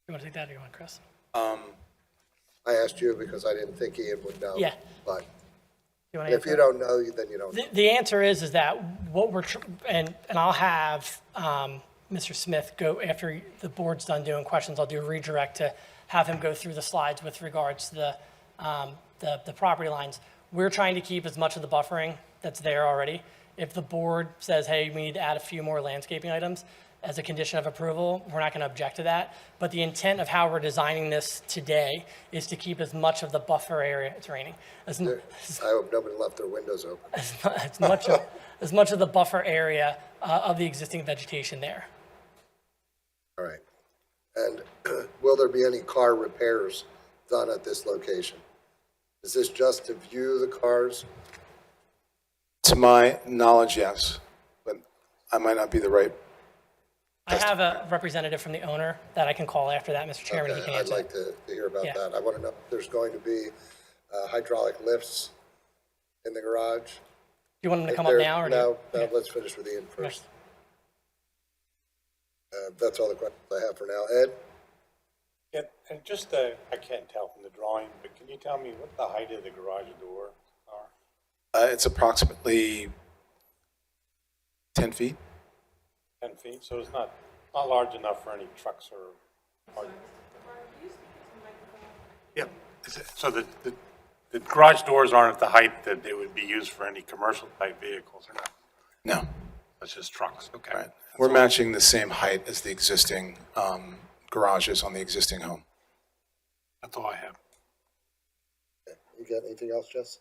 You want to take that or you want Chris? I asked you because I didn't think Ian would know. Yeah. But You want to if you don't know, then you don't know. The answer is that what we're, and I'll have Mr. Smith go, after the board's done doing questions, I'll do a redirect to have him go through the slides with regards to the property lines. We're trying to keep as much of the buffering that's there already. If the board says, hey, we need to add a few more landscaping items as a condition of approval, we're not going to object to that. But the intent of how we're designing this today is to keep as much of the buffer area, it's raining, as I hope nobody left their windows open. as much of the buffer area of the existing vegetation there. All right. And will there be any car repairs done at this location? Is this just to view the cars? To my knowledge, yes, but I might not be the right. I have a representative from the owner that I can call after that, Mr. Chairman, he Okay, can I'd answer. like to hear about Yeah. that. I want to know if there's going to be hydraulic lifts in the garage. Do you want him to If come up there- now, or? No, Okay. let's finish with Ian first. That's all the questions I have for now. Ed? Yeah, and just, I can't tell from the drawing, but can you tell me what the height of the garage door are? It's approximately 10 feet. 10 feet, so it's not large enough for any trucks or. Yeah, so the garage doors aren't at the height that they would be used for any commercial type vehicles or not? No. It's just trucks, okay. Right. We're matching the same height as the existing garages on the existing home. That's all I have. You got anything else, Jess?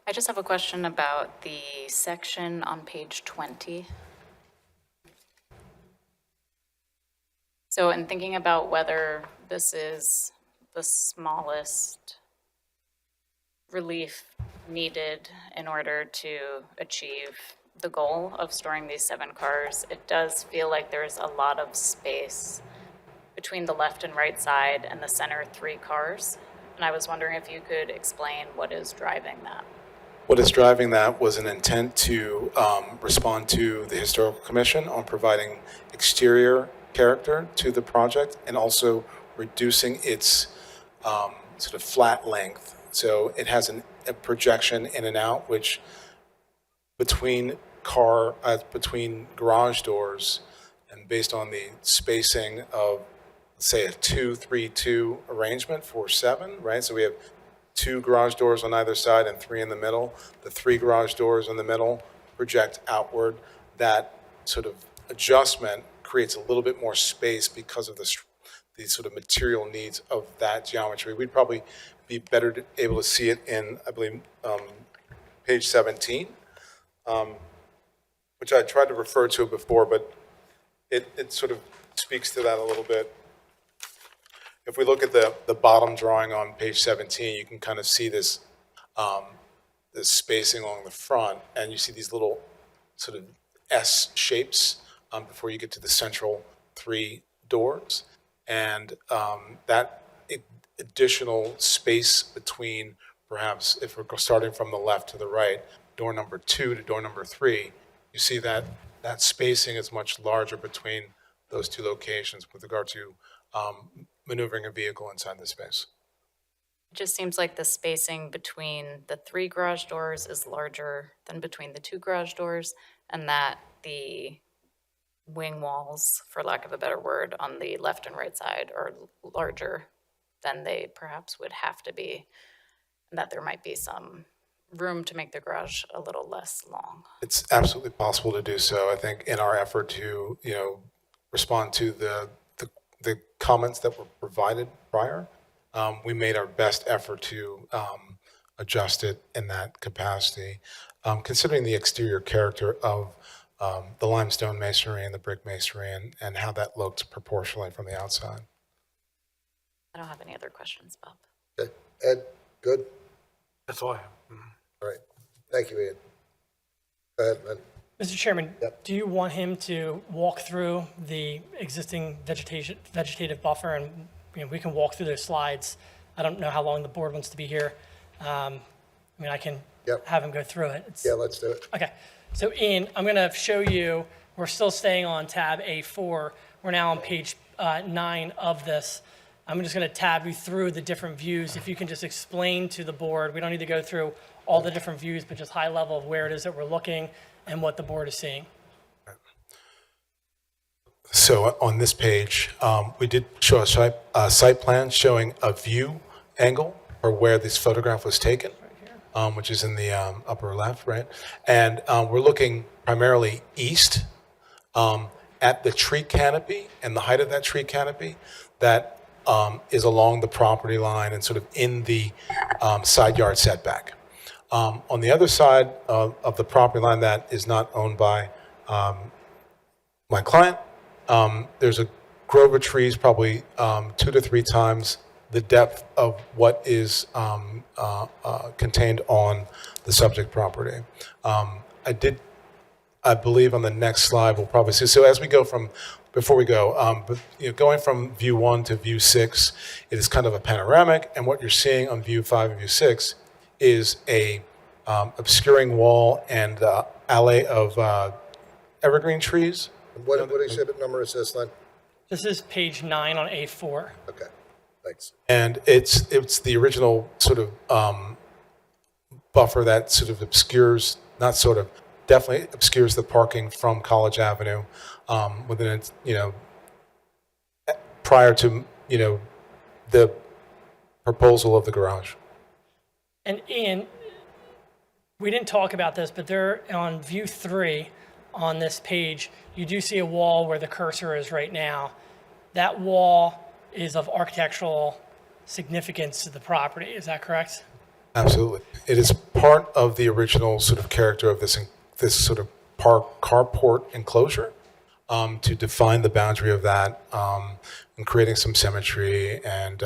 I just have a question about the section on page 20. So in thinking about whether this is the smallest relief needed in order to achieve the goal of storing these 7 cars, it does feel like there's a lot of space between the left and right side and the center 3 cars. And I was wondering if you could explain what is driving that. What is driving that was an intent to respond to the Historical Commission on providing exterior character to the project and also reducing its sort of flat length. So it has a projection in and out, which between garage doors, and based on the spacing of, say, a 2-3-2 arrangement for 7, right? So we have 2 garage doors on either side and 3 in the middle. The 3 garage doors in the middle project outward. That sort of adjustment creates a little bit more space because of the sort of material needs of that geometry. We'd probably be better able to see it in, I believe, page 17, which I tried to refer to before, but it sort of speaks to that a little bit. If we look at the bottom drawing on page 17, you can kind of see this spacing along the front, and you see these little sort of S shapes before you get to the central 3 doors. And that additional space between, perhaps, if we're starting from the left to the right, door number 2 to door number 3, you see that spacing is much larger between those 2 locations with regard to maneuvering a vehicle inside the space. It just seems like the spacing between the 3 garage doors is larger than between the 2 garage doors, and that the wing walls, for lack of a better word, on the left and right side are larger than they perhaps would have to be, and that there might be some room to make the garage a little less long. It's absolutely possible to do so. I think in our effort to, respond to the comments that were provided prior, we made our best effort to adjust it in that capacity, considering the exterior character of the limestone masonry and the brick masonry and how that looked proportionally from the outside. I don't have any other questions, Bob. Okay. Ed, good? That's all I have. All right. Thank you, Ian. Go ahead, man. Mr. Chairman, Yep. do you want him to walk through the existing vegetative buffer? And we can walk through those slides. I don't know how long the board wants to be here. I can Yep. have him go through it. Yeah, let's do it. Okay, so Ian, I'm going to show you, we're still staying on tab A4. We're now on page 9 of this. I'm just going to tab you through the different views. If you can just explain to the board, we don't need to go through all the different views, but just high level of where it is that we're looking and what the board is seeing. So on this page, we did show a site plan showing a view angle or where this photograph was taken, which is in the upper left, right? And we're looking primarily east at the tree canopy and the height of that tree canopy that is along the property line and sort of in the side yard setback. On the other side of the property line that is not owned by my client, there's a grove of trees probably 2 to 3 times the depth of what is contained on the subject property. I believe on the next slide we'll probably see. So as we go from, before we go, going from view 1 to view 6, it is kind of a panoramic, and what you're seeing on view 5 and view 6 is a obscuring wall and alley of evergreen trees. What exhibit number is this, Len? This is page 9 on A4. Okay, thanks. And it's the original sort of buffer that sort of obscures, not sort of, definitely obscures the parking from College Avenue within its, prior to, the proposal of the garage. And Ian, we didn't talk about this, but there on view 3 on this page, you do see a wall where the cursor is right now. That wall is of architectural significance to the property. Is that correct? Absolutely. It is part of the original sort of character of this sort of carport enclosure to define the boundary of that and creating some symmetry and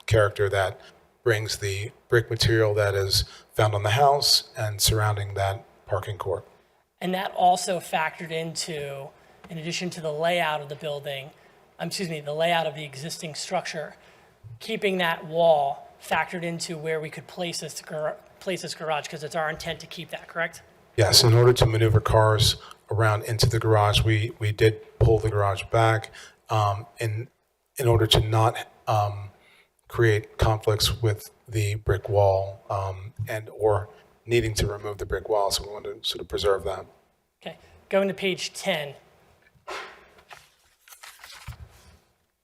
character that brings the brick material that is found on the house and surrounding that parking court. And that also factored into, in addition to the layout of the building, the layout of the existing structure, keeping that wall factored into where we could place this garage, because it's our intent to keep that, correct? Yes, in order to maneuver cars around into the garage, we did pull the garage back in order to not create conflicts with the brick wall and or needing to remove the brick wall. So we wanted to sort of preserve that. Okay, going to page 10.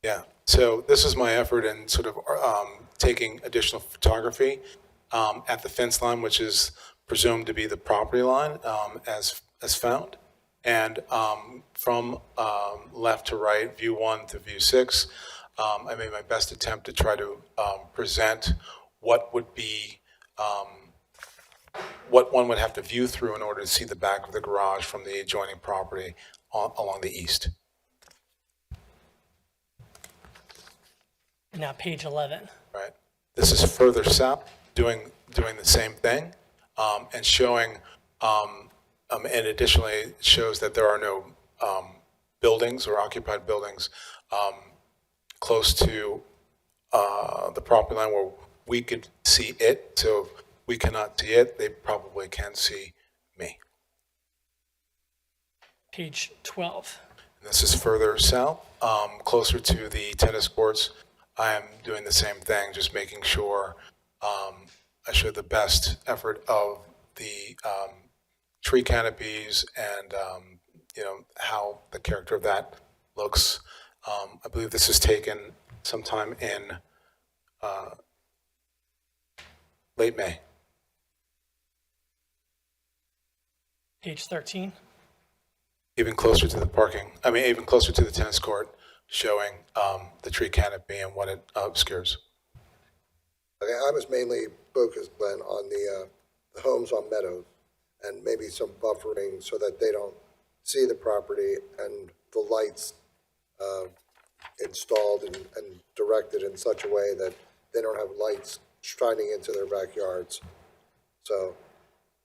Yeah. So this is my effort in sort of taking additional photography at the fence line, which is presumed to be the property line as found. And from left to right, view 1 to view 6, I made my best attempt to try to present what would be, what one would have to view through in order to see the back of the garage from the adjoining property along the east. And now page 11. Right. This is further south, doing the same thing, and showing, and additionally it shows that there are no buildings or occupied buildings close to the property line where we could see it. So if we cannot see it, they probably can see me. Page 12. And this is further south, closer to the tennis courts. I am doing the same thing, just making sure I show the best effort of the tree canopies and how the character of that looks. I believe this is taken sometime in late May. Page 13. Even closer to even closer to the tennis court, showing the tree canopy and what it obscures. Okay, I was mainly focused, Glenn, on the homes on Meadows and maybe some buffering so that they don't see the property and the lights installed and directed in such a way that they don't have lights shining into their backyards. So,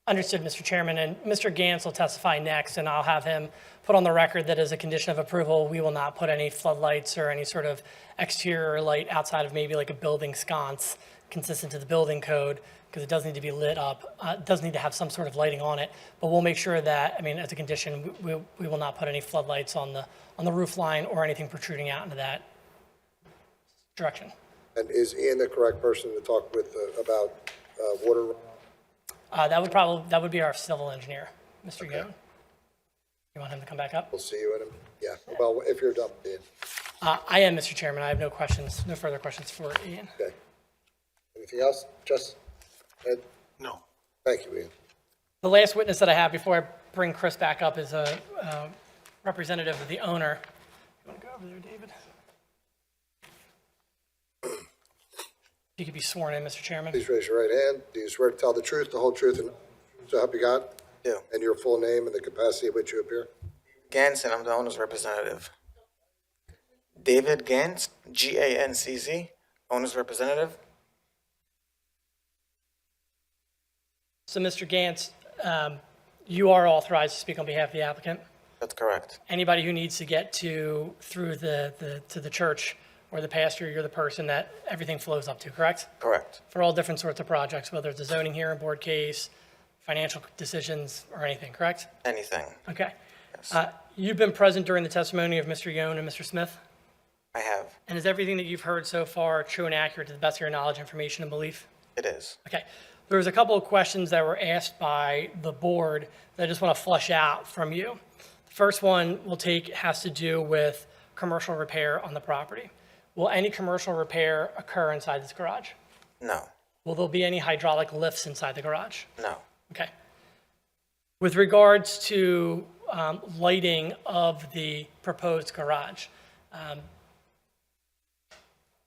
Understood, Mr. Chairman, and Mr. Gantz will testify next, and I'll have him put on the record that as a condition of approval, we will not put any floodlights or any sort of exterior light outside of maybe like a building sconce consistent to the building code, because it does need to be lit up. It does need to have some sort of lighting on it, but we'll make sure that, as a condition, we will not put any floodlights on the roof line or anything protruding out into that direction. and is Ian the correct person to talk with about water runoff? That would be our civil engineer, Mr. Okay. Young. You want him to come back up? We'll see you in a, yeah, well, if you're done, Ian. I am, Mr. Chairman. I have no questions, no further questions for Ian. Okay. Anything else? Just, Ed? No. Thank you, Ian. The last witness that I have before I bring Chris back up is a representative of the owner. You want to go over there, David? You could be sworn in, Mr. Chairman. Please raise your right hand. Do you swear to tell the truth, the whole truth, and so help you God? Do. And your full name and the capacity in which you appear? Gantz, I'm the owner's representative. David Gantz, Gancz, owner's representative. So, Mr. Gantz, you are authorized to speak on behalf of the applicant. That's correct. Anybody who needs to get to the church or the pastor, you're the person that everything flows up to, correct? Correct. For all different sorts of projects, whether it's a zoning hearing board case, financial decisions, or anything, correct? Anything. Okay. Yes. You've been present during the testimony of Mr. Yoon and Mr. Smith, I have. and is everything that you've heard so far true and accurate to the best of your knowledge, information, and belief? It is. Okay. There was a couple of questions that were asked by the board that I just want to flush out from you. The first one has to do with commercial repair on the property. Will any commercial repair occur inside this garage? No. Will there be any hydraulic lifts inside the garage? No. Okay. With regards to lighting of the proposed garage,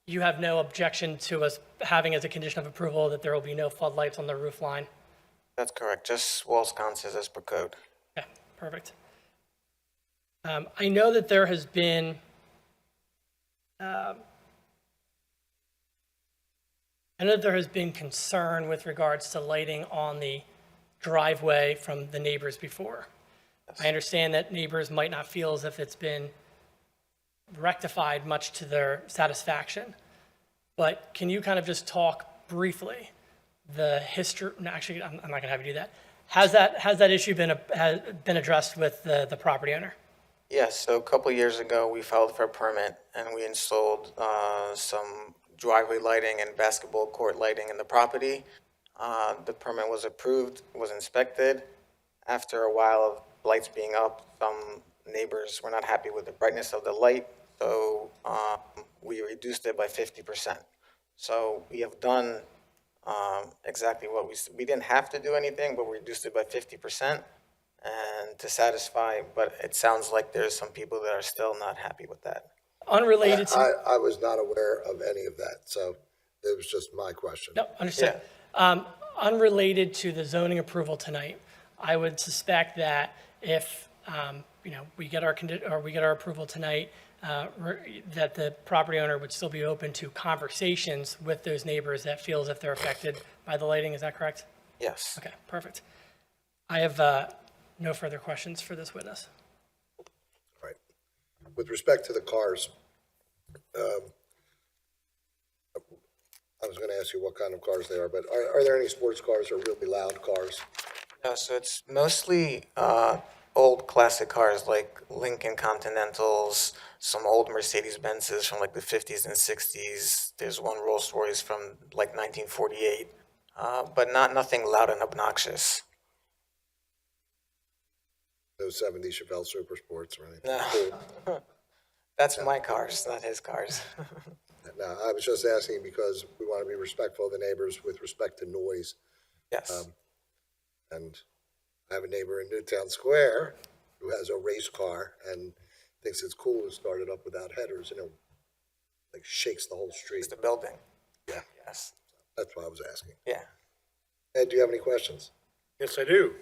you have no objection to us having as a condition of approval that there will be no floodlights on the roof line? That's correct. Just wall sconces as per code. Okay, perfect. I know that there has been concern with regards to lighting on the driveway from the neighbors before. I understand that neighbors might not feel as if it's been rectified much to their satisfaction. But can you kind of just talk briefly the history, no, actually, I'm not gonna have you do that. Has that issue has been addressed with the property owner? Yes, so a couple of years ago, we filed for a permit and we installed some driveway lighting and basketball court lighting in the property. The permit was approved, was inspected. After a while of lights being up, some neighbors were not happy with the brightness of the light, so we reduced it by 50%. So we have done exactly what we didn't have to do anything, but we reduced it by 50% and to satisfy, but it sounds like there's some people that are still not happy with that. Unrelated to, I was not aware of any of that, so it was just my question. no, understood. Unrelated to the zoning approval tonight, I would suspect that if, we get our approval tonight, that the property owner would still be open to conversations with those neighbors that feel as if they're affected by the lighting. Is that correct? Yes. Okay, perfect. I have no further questions for this witness. Right. With respect to the cars, I was going to ask you what kind of cars they are, but are there any sports cars or really loud cars? No, so it's mostly old classic cars like Lincoln Continentals, some old Mercedes Benzes from like the 50s and 60s. There's one Rolls Royce from like 1948, but nothing loud and obnoxious. No 70 Chevelle Super Sports or anything? No, that's my cars, not his cars. No, I was just asking because we want to be respectful of the neighbors with respect to noise. Yes. And I have a neighbor in Newtown Square who has a race car and thinks it's cool to start it up without headers, and it like shakes the whole street. It's the building. Yeah, Yes. that's why I was asking. Yeah. Ed, do you have any questions? Yes, I do.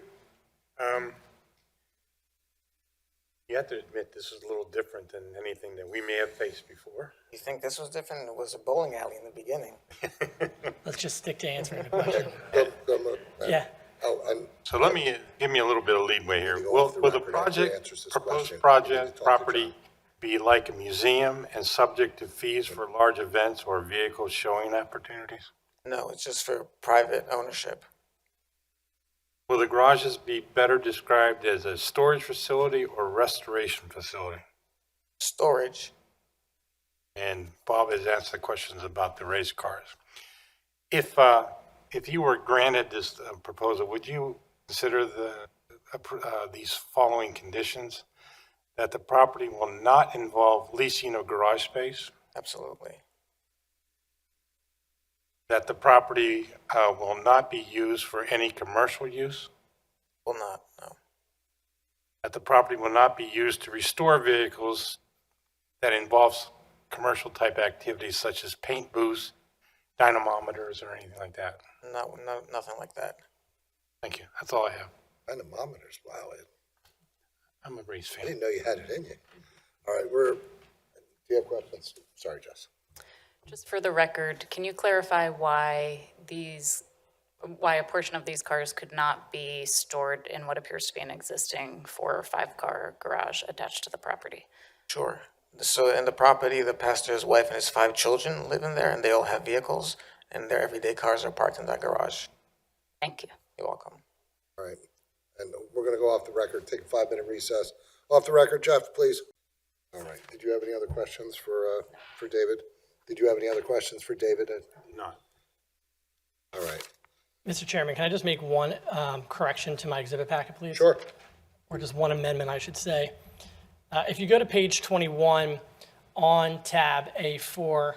You have to admit this is a little different than anything that we may have faced before. You think this was different? It was a bowling alley in the beginning. Let's just stick to answering the question. Go, Yeah. Oh, and So give me a little bit of leadway here. You go Will off the the record after he project, answers this proposed question. You need project, to talk to property John. be like a museum and subject to fees for large events or vehicle showing opportunities? No, it's just for private ownership. Will the garages be better described as a storage facility or restoration facility? Storage. And Bob has asked the questions about the race cars. If you were granted this proposal, would you consider these following conditions? That the property will not involve leasing of garage space, Absolutely. that the property will not be used for any commercial use, Will not, no. that the property will not be used to restore vehicles that involves commercial type activities such as paint booths, dynamometers, or anything like that. No, nothing like that. Thank you. That's all I have. dynamometers, wow, Ed. I'm a race I fan. didn't know you had it in you. All right, do you have questions? Sorry, Jess. Just for the record, can you clarify why a portion of these cars could not be stored in what appears to be an existing 4 or 5 car garage attached to the property? Sure. So in the property, the pastor's wife and his 5 children live in there, and they all have vehicles, and their everyday cars are parked in that garage. Thank you. You're welcome. All right, and we're going to go off the record, take a 5-minute recess. Off the record, Jeff, please. All right, did you have any other questions for David? Did you have any other questions for David? Not. All right, Mr. Chairman, can I just make one correction to my exhibit packet, please? sure. Or just one amendment, I should say. If you go to page 21 on tab A4,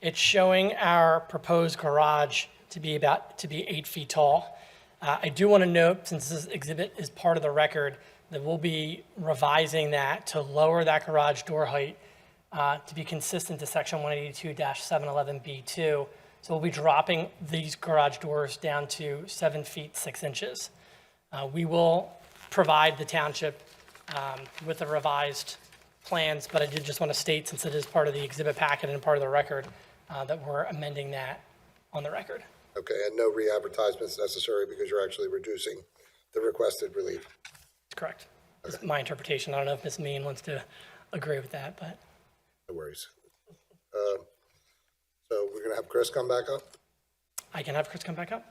it's showing our proposed garage to be 8 feet tall. I do want to note, since this exhibit is part of the record, that we'll be revising that to lower that garage door height to be consistent to section 182-711B2. So we'll be dropping these garage doors down to 7 feet 6 inches. We will provide the township with the revised plans, but I did just want to state, since it is part of the exhibit packet and part of the record, that we're amending that on the record. Okay, and no re-advertisements necessary because you're actually reducing the requested relief. That's correct. It's my interpretation. I don't know if Ms. Mean wants to agree with that, but No worries. So we're gonna have Chris come back up? I can have Chris come back up.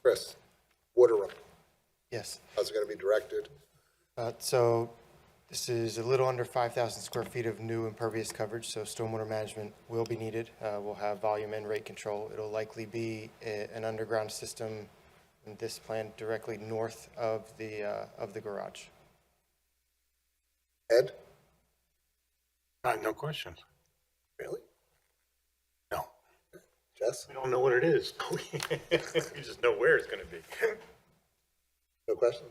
Chris, water run, Yes. how's it gonna be directed? So this is a little under 5,000 square feet of new impervious coverage, so stormwater management will be needed. We'll have volume and rate control. It'll likely be an underground system in this plan directly north of the garage. Ed? No questions. Really? No. Jess? We don't know what it is. We just know where it's gonna be. No question?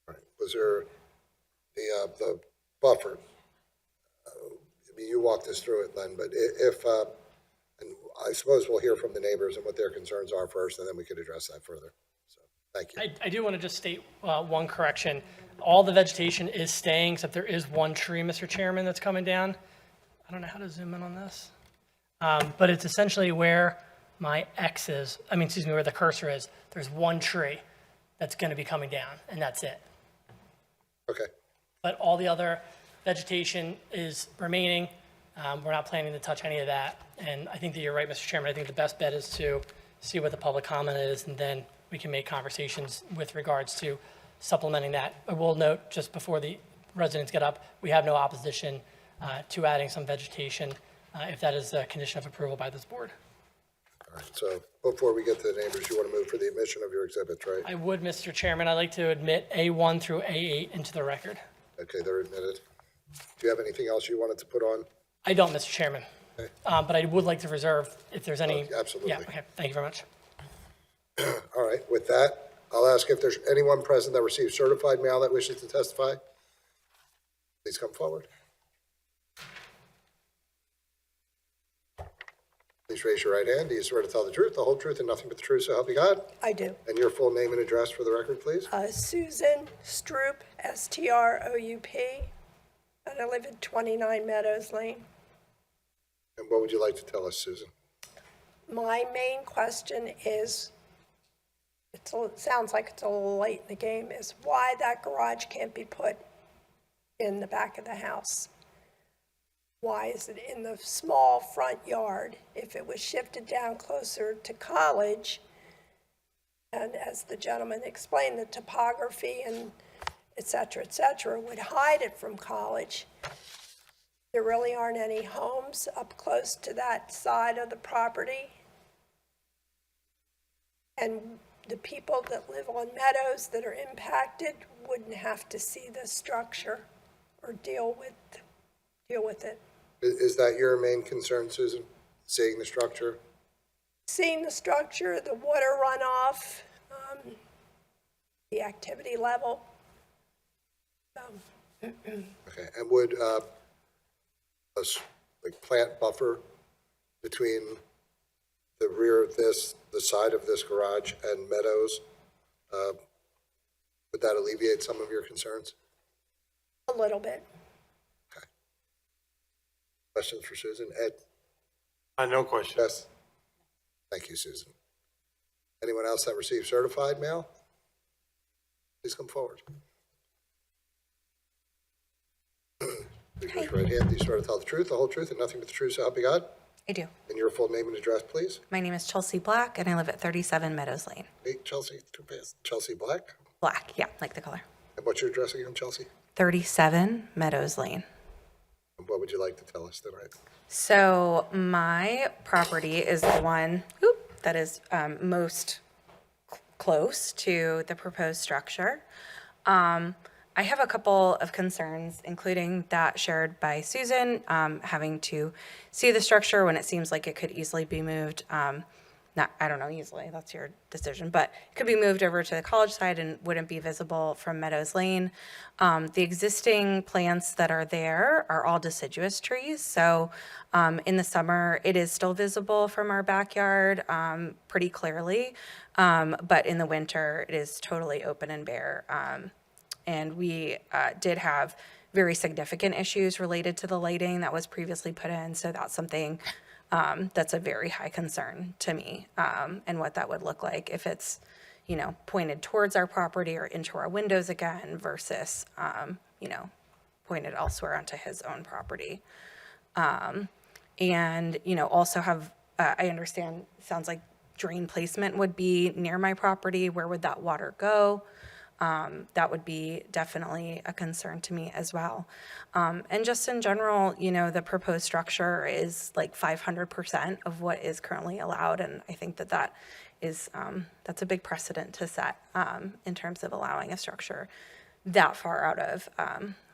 All right, was there the buffer? I mean, you walked us through it, Len, but if, and I suppose we'll hear from the neighbors and what their concerns are first, and then we could address that further. So, thank you. I do want to just state one correction. All the vegetation is staying, except there is one tree, Mr. Chairman, that's coming down. I don't know how to zoom in on this. But it's essentially where my X is, where the cursor is. There's one tree that's going to be coming down, and that's it. Okay, But all the other vegetation is remaining. We're not planning to touch any of that. And I think that you're right, Mr. Chairman. I think the best bet is to see what the public comment is, and then we can make conversations with regards to supplementing that. I will note, just before the residents get up, we have no opposition to adding some vegetation if that is a condition of approval by this board. all right, so before we get to the neighbors, you want to move for the admission of your exhibits, right? I would, Mr. Chairman, I'd like to admit A1 through A8 into the record. Okay, they're admitted. Do you have anything else you wanted to put on? I don't, Mr. Chairman. Okay. But I would like to reserve if there's any. Oh, absolutely. Yeah, okay, thank you very much. All right, with that, I'll ask if there's anyone present that received certified mail that wishes to testify. Please come forward. Please raise your right hand. Do you swear to tell the truth, the whole truth, and nothing but the truth, so help you God? I do. And your full name and address for the record, please? Susan Stroop, S-T-R-O-U-P, and I live at 29 Meadows Lane. And what would you like to tell us, Susan? My main question is, it sounds like it's a little late in the game, is why that garage can't be put in the back of the house? Why is it in the small front yard? If it was shifted down closer to College, and as the gentleman explained, the topography and et cetera, would hide it from College. There really aren't any homes up close to that side of the property. And the people that live on Meadows that are impacted wouldn't have to see the structure or deal with it. Is that your main concern, Susan? Seeing the structure? Seeing the structure, the water runoff, the activity level. Okay, and would like plant buffer between the rear of this, the side of this garage and Meadows, would that alleviate some of your concerns? A little bit. Okay. Questions for Susan? Ed? No question. Yes? Thank you, Susan. Anyone else that received certified mail? Please come forward. Please raise your right hand. Do you swear to tell the truth, the whole truth, and nothing but the truth, so help you God? I do. And your full name and address, please? My name is Chelsea Black, and I live at 37 Meadows Lane. Hey, Chelsea, too fast. Chelsea Black? Black, yeah, like the color. And what's your address again, Chelsea? 37 Meadows Lane. And what would you like to tell us tonight? So my property is the one that is most close to the proposed structure. I have a couple of concerns, including that shared by Susan, having to see the structure when it seems like it could easily be moved. I don't know easily, that's your decision, but it could be moved over to the College side and wouldn't be visible from Meadows Lane. The existing plants that are there are all deciduous trees, so in the summer, it is still visible from our backyard pretty clearly, but in the winter, it is totally open and bare. And we did have very significant issues related to the lighting that was previously put in, so that's something That's a very high concern to me, and what that would look like if it's, pointed towards our property or into our windows again versus, pointed elsewhere onto his own property. And, also have, I understand, sounds like drain placement would be near my property. Where would that water go? That would be definitely a concern to me as well. And just in general, the proposed structure is like 500% of what is currently allowed. And I think that is, that's a big precedent to set in terms of allowing a structure that far out of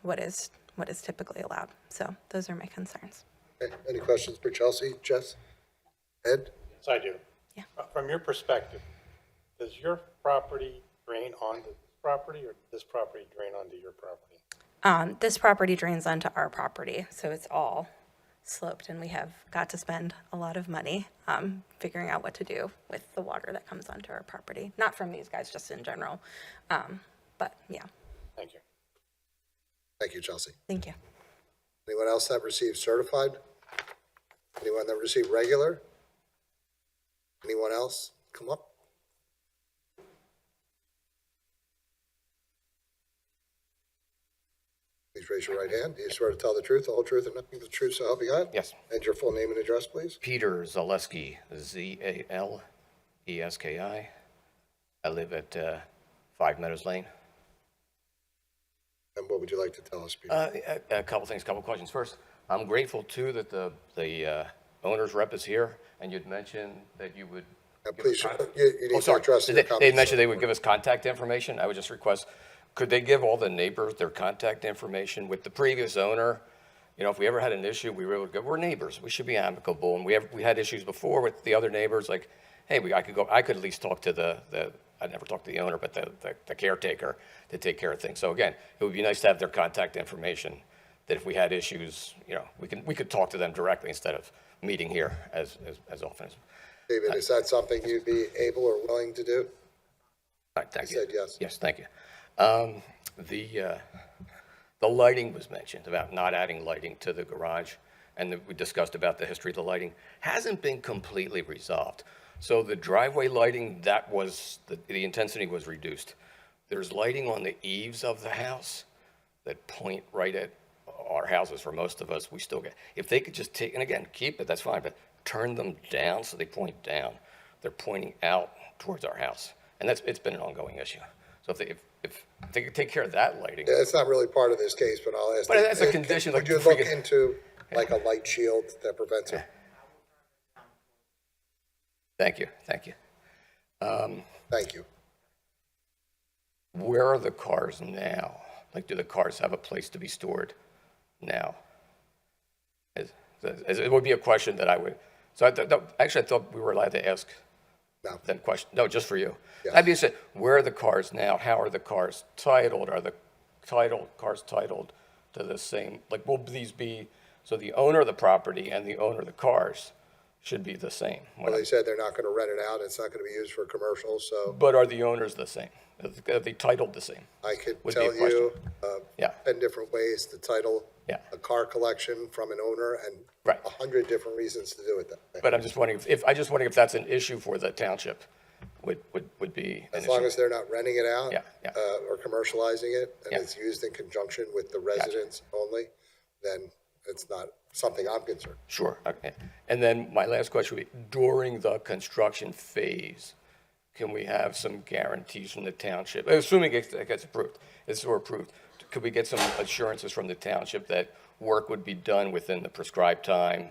what is typically allowed. So those are my concerns. Okay, any questions for Chelsea, Jess? Ed? Yes, I do. Yeah. From your perspective, does your property drain onto this property, or does this property drain onto your property? This property drains onto our property, so it's all sloped, and we have got to spend a lot of money figuring out what to do with the water that comes onto our property. Not from these guys, just in general. But yeah, Thank you. Thank you, Chelsea. thank you. Anyone else that received certified? Anyone that received regular? Anyone else? Come up. Please raise your right hand. Do you swear to tell the truth, the whole truth, and nothing but the truth, so help you God? Yes. And your full name and address, please? Peter Zaleski, Zaleski. I live at 5 Meadows Lane. And what would you like to tell us, Peter? A couple things, couple questions. First, I'm grateful too that the owner's rep is here, and you'd mentioned that you would. Please, you Oh, need to sorry. address your They comments. mentioned they would give us contact information. I would just request, could they give all the neighbors their contact information with the previous owner? If we ever had an issue, we're neighbors. We should be amicable. And we had issues before with the other neighbors, like, hey, I could at least talk to I never talked to the owner, but the caretaker to take care of things. So again, it would be nice to have their contact information, that if we had issues, we could talk to them directly instead of meeting here as often as. David, is that something you'd be able or willing to do? All right, thank You you. said yes. Yes, thank you. The lighting was mentioned, about not adding lighting to the garage, and we discussed about the history of the lighting. Hasn't been completely resolved. So the driveway lighting, that was, the intensity was reduced. There's lighting on the eaves of the house that point right at our houses. For most of us, we still get, if they could just take, and again, keep it, that's fine, but turn them down so they point down. They're pointing out towards our house. And it's been an ongoing issue. So if they could take care of that lighting. Yeah, it's not really part of this case, but I'll ask. But that's a condition, Would like, you if we look could- into like a light shield that prevents it? Thank you, thank you. Thank you. Where are the cars now? Like, do the cars have a place to be stored now? It would be a question that I would, so I thought we were allowed to ask No. that question. No, just for you. Yes. I'd be interested, where are the cars now? How are the cars titled? Are the cars titled to the same, like, will these be, so the owner of the property and the owner of the cars should be the same? Well, they said they're not going to rent it out. It's not going to be used for commercial, so But are the owners the same? Are they titled the same? I could Would be a tell you Yeah. 10 different ways to title Yeah. a car collection from an owner and Right. 100 different reasons to do it that way. But I'm just wondering if that's an issue for the township, would be an As long issue. as they're not renting it out Yeah, yeah. or commercializing it, and Yeah. it's used in conjunction with the residents only, then it's not something I'm concerned. Sure, okay. And then my last question would be, during the construction phase, can we have some guarantees from the township, assuming it gets approved, it's approved, could we get some assurances from the township that work would be done within the prescribed time?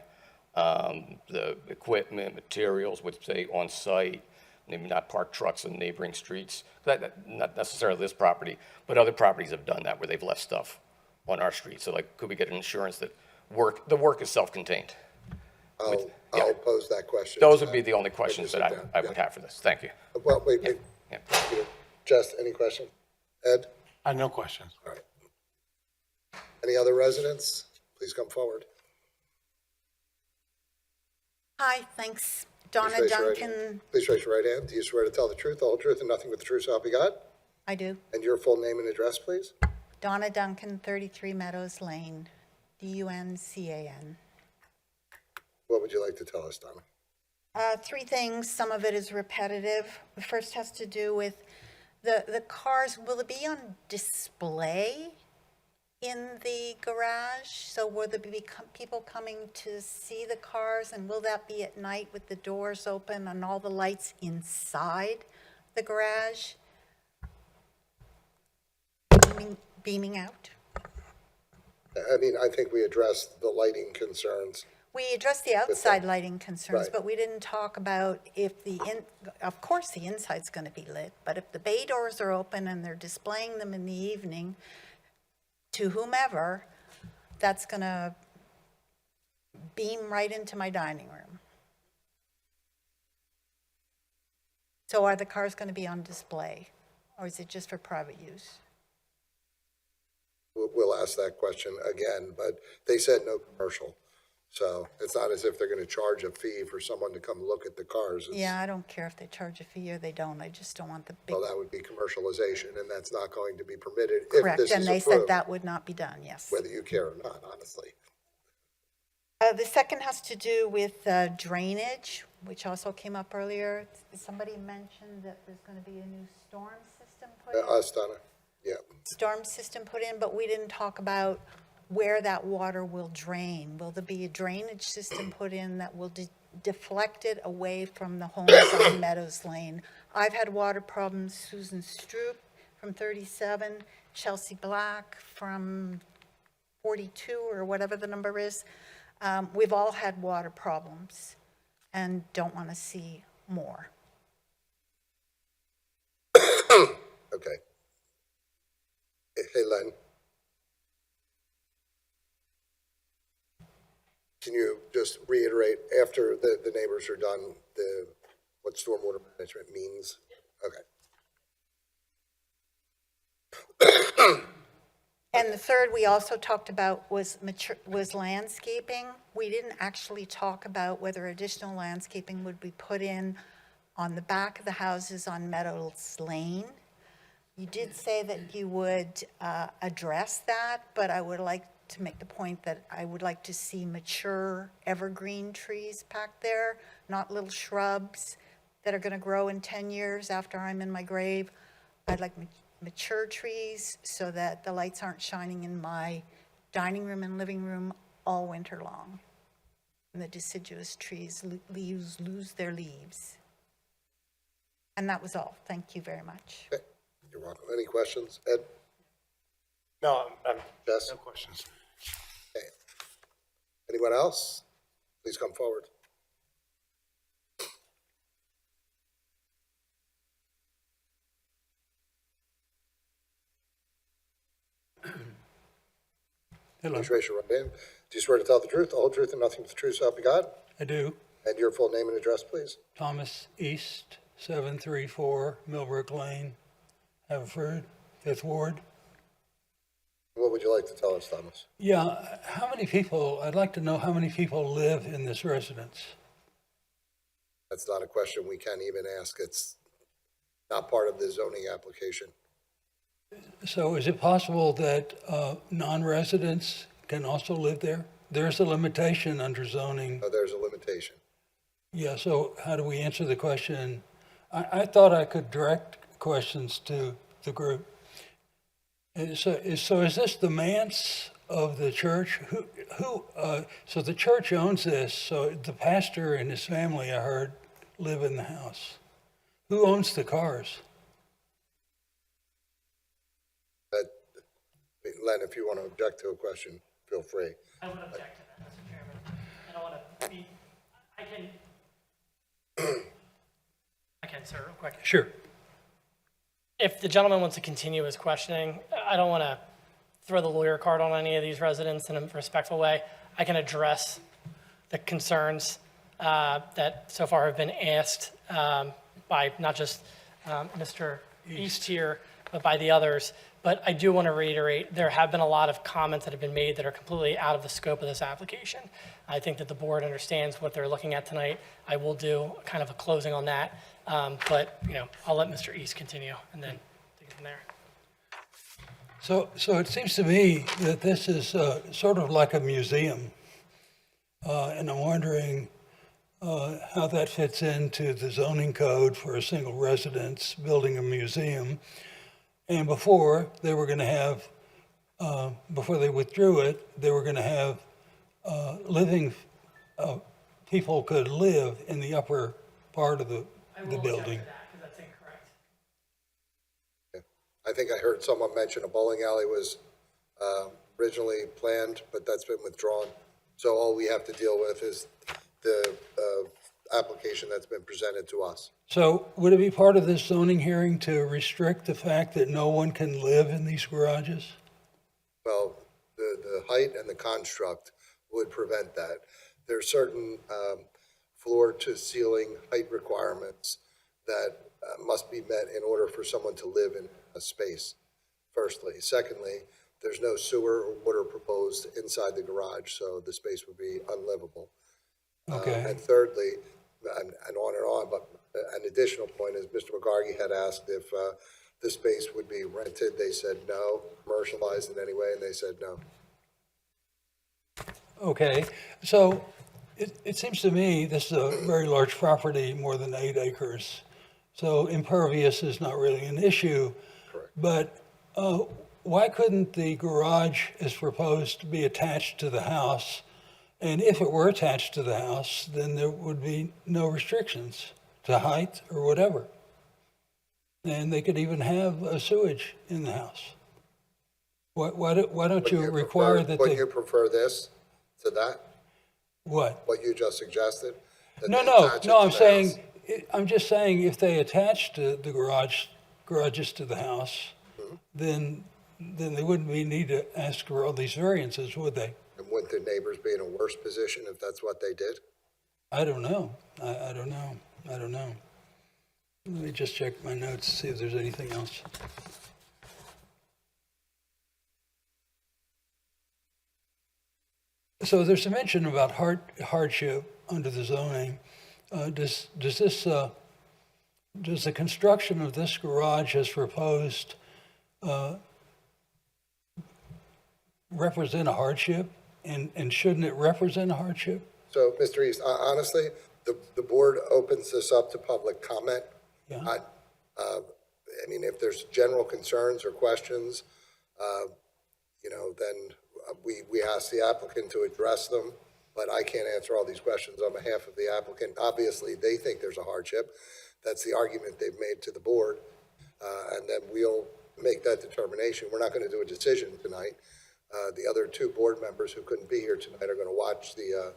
The equipment, materials would stay on site, maybe not park trucks in neighboring streets? Not necessarily this property, but other properties have done that where they've left stuff on our street. So like, could we get an assurance that the work is self-contained? I'll pose that question. Those would be the only questions When that you sit I down. would have for this. Thank you. Well, wait, Yeah. Peter, Jess, any questions? Ed? I have no questions. All right. Any other residents? Please come forward. Hi, thanks. Please Donna raise your right Duncan. hand. Please raise your right hand. Do you swear to tell the truth, the whole truth, and nothing but the truth, so help you God? I do. And your full name and address, please? Donna Duncan, 33 Meadows Lane, Duncan. What would you like to tell us, Donna? Three things, some of it is repetitive. The first has to do with the cars, will it be on display in the garage? So will there be people coming to see the cars, and will that be at night with the doors open and all the lights inside the garage? Beaming out? I mean, I think we addressed the lighting concerns. We addressed the outside lighting concerns, Right. but we didn't talk about if of course, the inside's gonna be lit, but if the bay doors are open and they're displaying them in the evening to whomever, that's gonna beam right into my dining room. So are the cars gonna be on display, or is it just for private use? We'll ask that question again, but they said no commercial. So it's not as if they're going to charge a fee for someone to come look at the cars. It's- Yeah, I don't care if they charge a fee or they don't, I just don't want the big, Well, that would be commercialization, and that's not going to be permitted if correct, this and is they said approved, that would not be done, yes. whether you care or not, honestly. The second has to do with drainage, which also came up earlier. Somebody mentioned that there's going to be a new storm system put in. Us, Donna? Yeah. Storm system put in, but we didn't talk about where that water will drain. Will there be a drainage system put in that will deflect it away from the homes on Meadows Lane? I've had water problems, Susan Stroop from 37, Chelsea Black from 42, or whatever the number is. We've all had water problems and don't want to see more. Okay. Hey, Len. Can you just reiterate, after the neighbors are done, what stormwater management means? Okay. And the third we also talked about was landscaping. We didn't actually talk about whether additional landscaping would be put in on the back of the houses on Meadows Lane. You did say that you would address that, but I would like to make the point that I would like to see mature evergreen trees back there, not little shrubs that are going to grow in 10 years after I'm in my grave. I'd like mature trees so that the lights aren't shining in my dining room and living room all winter long. And the deciduous trees lose their leaves. And that was all. Thank you very much. Okay. You're welcome. Any questions? Ed? No, Jess? no questions. Okay. Anyone else? Please come forward. Hello, Please raise your right hand. Do you swear to tell the truth, the whole truth, and nothing but the truth, so help you God? I do. And your full name and address, please. Thomas East, 734 Millbrook Lane, Haverford, 5th Ward. What would you like to tell us, Thomas? Yeah, I'd like to know how many people live in this residence. That's not a question we can even ask. It's not part of the zoning application. So is it possible that non-residents can also live there? There's a limitation under zoning. Oh, there's a limitation. Yeah, so how do we answer the question? I thought I could direct questions to the group. So is this the manse of the church? So the church owns this, so the pastor and his family, I heard, live in the house. Who owns the cars? Len, if you want to object to a question, feel free. I would object to that, Mr. Chairman. I don't want to be, I can, sir, real quick. Sure. If the gentleman wants to continue his questioning, I don't want to throw the lawyer card on any of these residents in a respectful way. I can address the concerns that so far have been asked by not just Mr. East here, but by the others. But I do want to reiterate, there have been a lot of comments that have been made that are completely out of the scope of this application. I think that the board understands what they're looking at tonight. I will do kind of a closing on that. But, I'll let Mr. East continue and then take it from there. So it seems to me that this is sort of like a museum. and I'm wondering how that fits into the zoning code for a single residence building a museum. And before, they were going to have, before they withdrew it, they were going to have people could live in the upper part of the building. Because that's incorrect. I think I heard someone mention a bowling alley was originally planned, but that's been withdrawn. So all we have to deal with is the application that's been presented to us. So would it be part of this zoning hearing to restrict the fact that no one can live in these garages? Well, the height and the construct would prevent that. There are certain floor to ceiling height requirements that must be met in order for someone to live in a space, firstly. Secondly, there's no sewer or water proposed inside the garage, so the space would be unlivable. Okay. And thirdly, and on, but an additional point is Mr. McGargy had asked if the space would be rented. They said no, commercialized in any way, and they said no. Okay, so it seems to me this is a very large property, more than 8 acres. So impervious is not really an issue. Correct. But why couldn't the garage as proposed be attached to the house? And if it were attached to the house, then there would be no restrictions to height or whatever. And they could even have a sewage in the house. Why don't you require that Would they... you prefer this to that, What? what you just suggested? That No, they no, attach it no, to I'm the saying, house? I'm just saying if they attached the garages to the house, then they wouldn't need to ask for all these variances, would they? And wouldn't the neighbors be in a worse position if that's what they did? I don't know. I don't know. I don't know. Let me just check my notes, see if there's anything else. So there's a mention about hardship under the zoning. Does the construction of this garage as proposed represent a hardship? And shouldn't it represent a hardship? So, Mr. East, honestly, the board opens this up to public comment. Yeah. I mean, if there's general concerns or questions, then we ask the applicant to address them, but I can't answer all these questions on behalf of the applicant. Obviously, they think there's a hardship. That's the argument they've made to the board, and then we'll make that determination. We're not going to do a decision tonight. The other 2 board members who couldn't be here tonight are going to watch the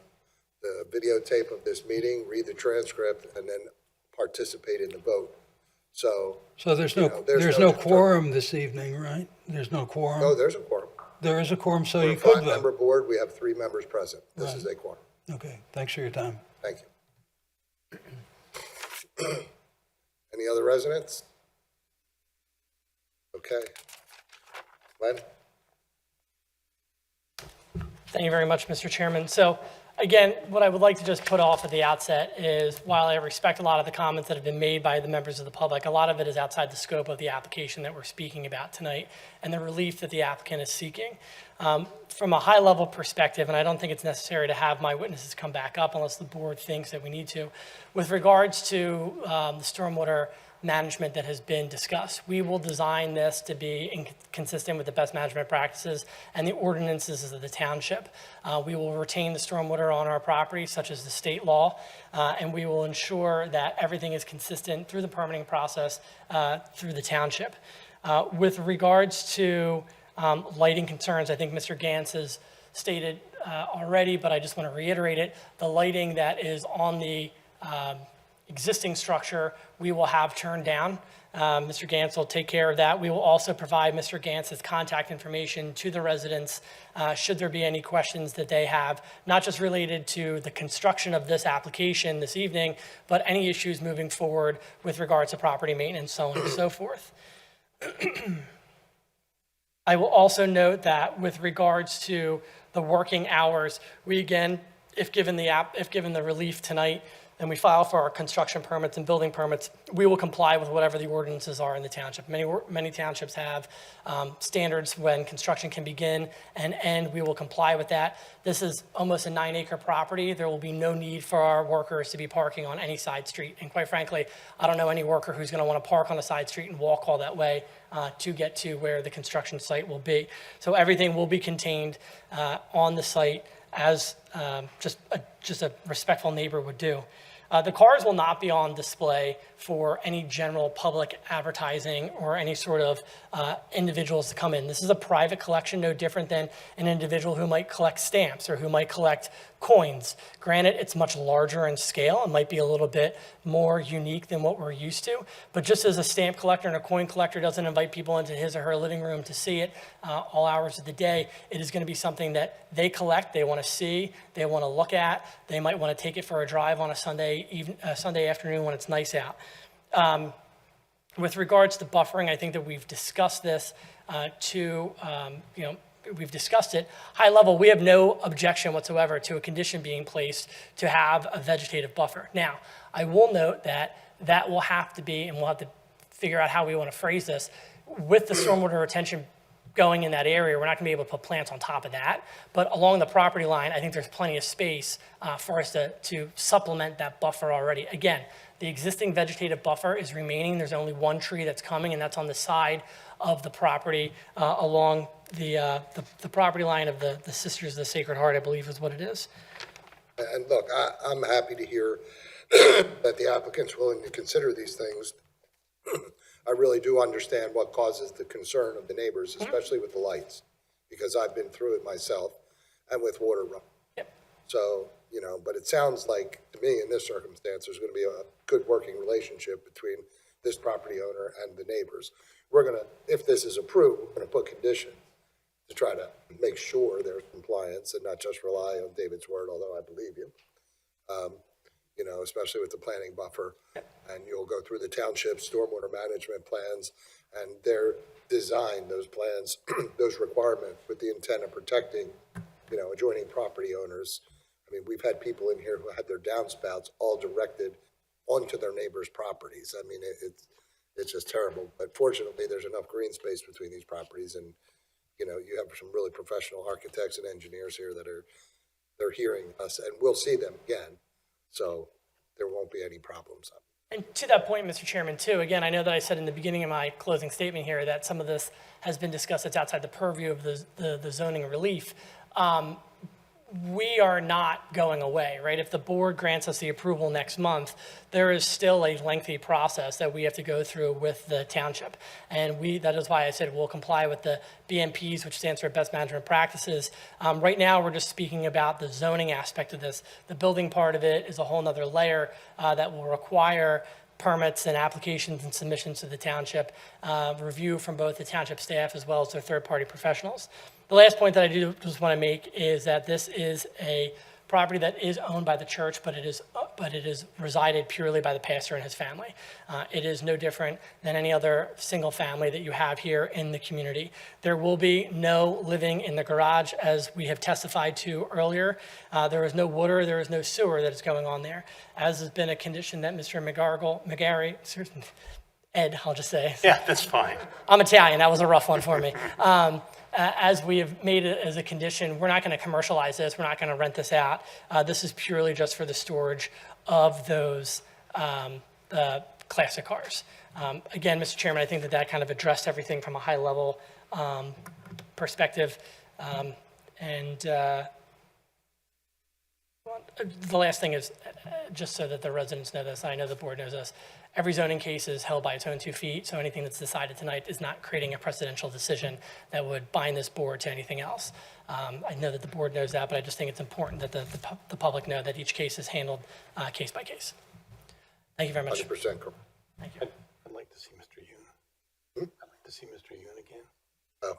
videotape of this meeting, read the transcript, and then participate in the vote. So there's no quorum this evening, right? There's no quorum? No, there's a quorum. There is a quorum, so For you a could vote. 5-member board, we have 3 members present. This is Right. a quorum. Okay, thanks for your time. Thank you. Any other residents? Okay. Len? Thank you very much, Mr. Chairman. So again, what I would like to just put off at the outset is while I respect a lot of the comments that have been made by the members of the public, a lot of it is outside the scope of the application that we're speaking about tonight and the relief that the applicant is seeking. From a high-level perspective, and I don't think it's necessary to have my witnesses come back up unless the board thinks that we need to, with regards to the stormwater management that has been discussed. We will design this to be consistent with the best management practices and the ordinances of the township. We will retain the stormwater on our property, such as the state law, and we will ensure that everything is consistent through the permitting process through the township. With regards to lighting concerns, I think Mr. Gantz has stated already, but I just want to reiterate it. The lighting that is on the existing structure, we will have turned down. Mr. Gantz will take care of that. We will also provide Mr. Gantz's contact information to the residents should there be any questions that they have, not just related to the construction of this application this evening, but any issues moving forward with regards to property maintenance, so on and so forth. I will also note that with regards to the working hours, we again, if given the relief tonight, and we file for our construction permits and building permits, we will comply with whatever the ordinances are in the township. Many townships have standards when construction can begin and end. We will comply with that. This is almost a 9-acre property. There will be no need for our workers to be parking on any side street. And quite frankly, I don't know any worker who's going to want to park on a side street and walk all that way to get to where the construction site will be. So everything will be contained on the site as just a respectful neighbor would do. The cars will not be on display for any general public advertising or any sort of individuals to come in. This is a private collection, no different than an individual who might collect stamps or who might collect coins. Granted, it's much larger in scale and might be a little bit more unique than what we're used to, but just as a stamp collector and a coin collector doesn't invite people into his or her living room to see it all hours of the day, it is going to be something that they collect, they want to see, they want to look at, they might want to take it for a drive on a Sunday afternoon when it's nice out. With regards to buffering, I think that we've discussed this we've discussed it. High level, we have no objection whatsoever to a condition being placed to have a vegetative buffer. Now, I will note that will have to be, and we'll have to figure out how we want to phrase this, with the stormwater retention going in that area, we're not going to be able to put plants on top of that. But along the property line, I think there's plenty of space for us to supplement that buffer already. Again, the existing vegetative buffer is remaining. There's only one tree that's coming, and that's on the side of the property along the property line of the Sisters of the Sacred Heart, I believe is what it is. And look, I'm happy to hear that the applicant's willing to consider these things. I really do understand what causes the concern of the neighbors, especially with the lights, because I've been through it myself and with water run. Yep. So, but it sounds like, to me, in this circumstance, there's going to be a good working relationship between this property owner and the neighbors. We're going to, if this is approved, we're going to put conditions to try to make sure there's compliance and not just rely on David's word, although I believe you. Especially with the planning buffer, and you'll go through the township stormwater management plans, and they're designed, those plans, those requirements with the intent of protecting, adjoining property owners. I mean, we've had people in here who had their downspouts all directed onto their neighbors' properties. I mean, it's just terrible. But fortunately, there's enough green space between these properties, and you have some really professional architects and engineers here that they're hearing us, and we'll see them again. So there won't be any problems. And to that point, Mr. Chairman, too, again, I know that I said in the beginning of my closing statement here that some of this has been discussed that's outside the purview of the zoning relief. We are not going away, right? If the board grants us the approval next month, there is still a lengthy process that we have to go through with the township. And that is why I said we'll comply with the BMPs, which stands for Best Management Practices. Right now, we're just speaking about the zoning aspect of this. The building part of it is a whole nother layer that will require permits and applications and submissions to the township, review from both the township staff as well as their third-party professionals. The last point that I do just want to make is that this is a property that is owned by the church, but it is resided purely by the pastor and his family. It is no different than any other single family that you have here in the community. There will be no living in the garage, as we have testified to earlier. There is no water, there is no sewer that is going on there, as has been a condition that Mr. McGarry, Ed, I'll just say. Yeah, that's fine. I'm Italian, that was a rough one for me. As we have made it as a condition, we're not going to commercialize this. We're not going to rent this out. This is purely just for the storage of those classic cars. Again, Mr. Chairman, I think that kind of addressed everything from a high level perspective. The last thing is, just so that the residents know this, I know the board knows this, every zoning case is held by its own 2 feet, so anything that's decided tonight is not creating a precedential decision that would bind this board to anything else. I know that the board knows that, but I just think it's important that the public know that each case is handled case by case. Thank you very much. 100% correct. Thank you. I'd like to see Mr. Yoon. I'd like to see Mr. Yoon again. Oh.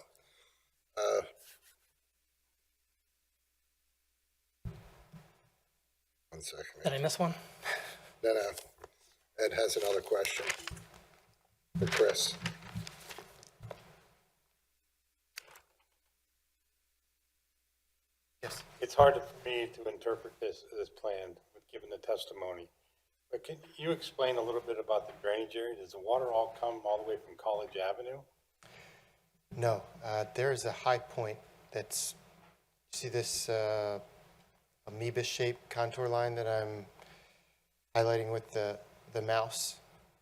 One second. Did I miss one? No. Ed has another question for Chris. Yes. It's hard for me to interpret this plan, given the testimony. But can you explain a little bit about the drainage area? Does the water all come all the way from College Avenue? No, there is a high point that's, see this amoeba-shaped contour line that I'm highlighting with the mouse?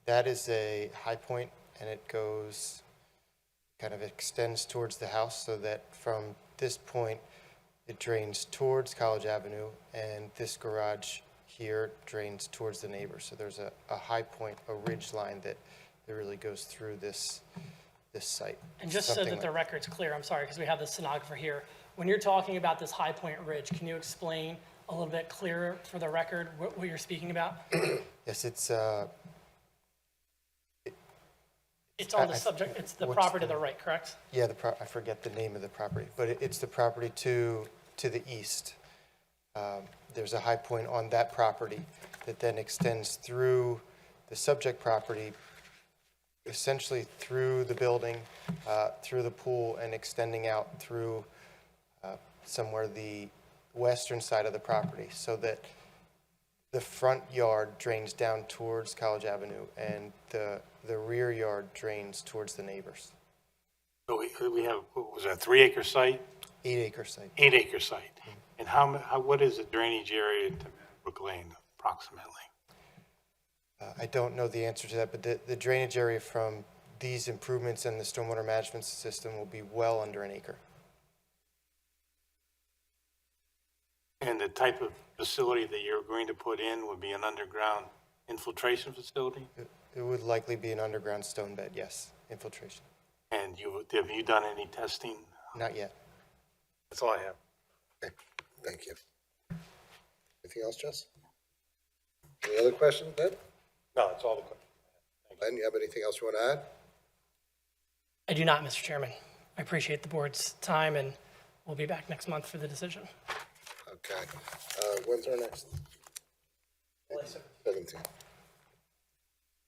That is a high point, and it goes, kind of extends towards the house, so that from this point, it drains towards College Avenue, and this garage here drains towards the neighbor. So there's a high point, a ridge line that really goes through this site. And just so Something that the like- record's clear, I'm sorry, because we have the stenographer here. When you're talking about this High Point Ridge, can you explain a little bit clearer for the record what you're speaking about? Yes, it's It's on the I- subject, it's the what's property to the- the right, correct? yeah, I forget the name of the property, but it's the property to the east. There's a high point on that property that then extends through the subject property, essentially through the building, through the pool, and extending out through somewhere the western side of the property, so that the front yard drains down towards College Avenue, and the rear yard drains towards the neighbors. So we have, what was that, 3-acre site, 8-acre site. 8-acre site? And what is the drainage area to Brook Lane approximately? I don't know the answer to that, but the drainage area from these improvements in the stormwater management system will be well under an acre. And the type of facility that you're going to put in would be an underground infiltration facility? It would likely be an underground stone bed, yes, infiltration. And have you done any testing? Not yet. That's all I have. Okay, thank you. Anything else, Jess? Any other questions, Ben? No, that's all the questions. Ben, you have anything else you want to add? I do not, Mr. Chairman. I appreciate the board's time, and we'll be back next month for the decision. Okay. When's our next? 17th.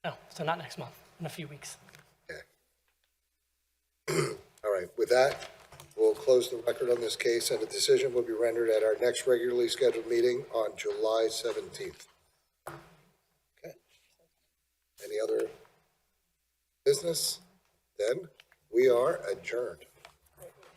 No, so not next month, in a few weeks. Okay. All right, with that, we'll close the record on this case, and a decision will be rendered at our next regularly scheduled meeting on July 17th. Okay. Any other business? Then we are adjourned.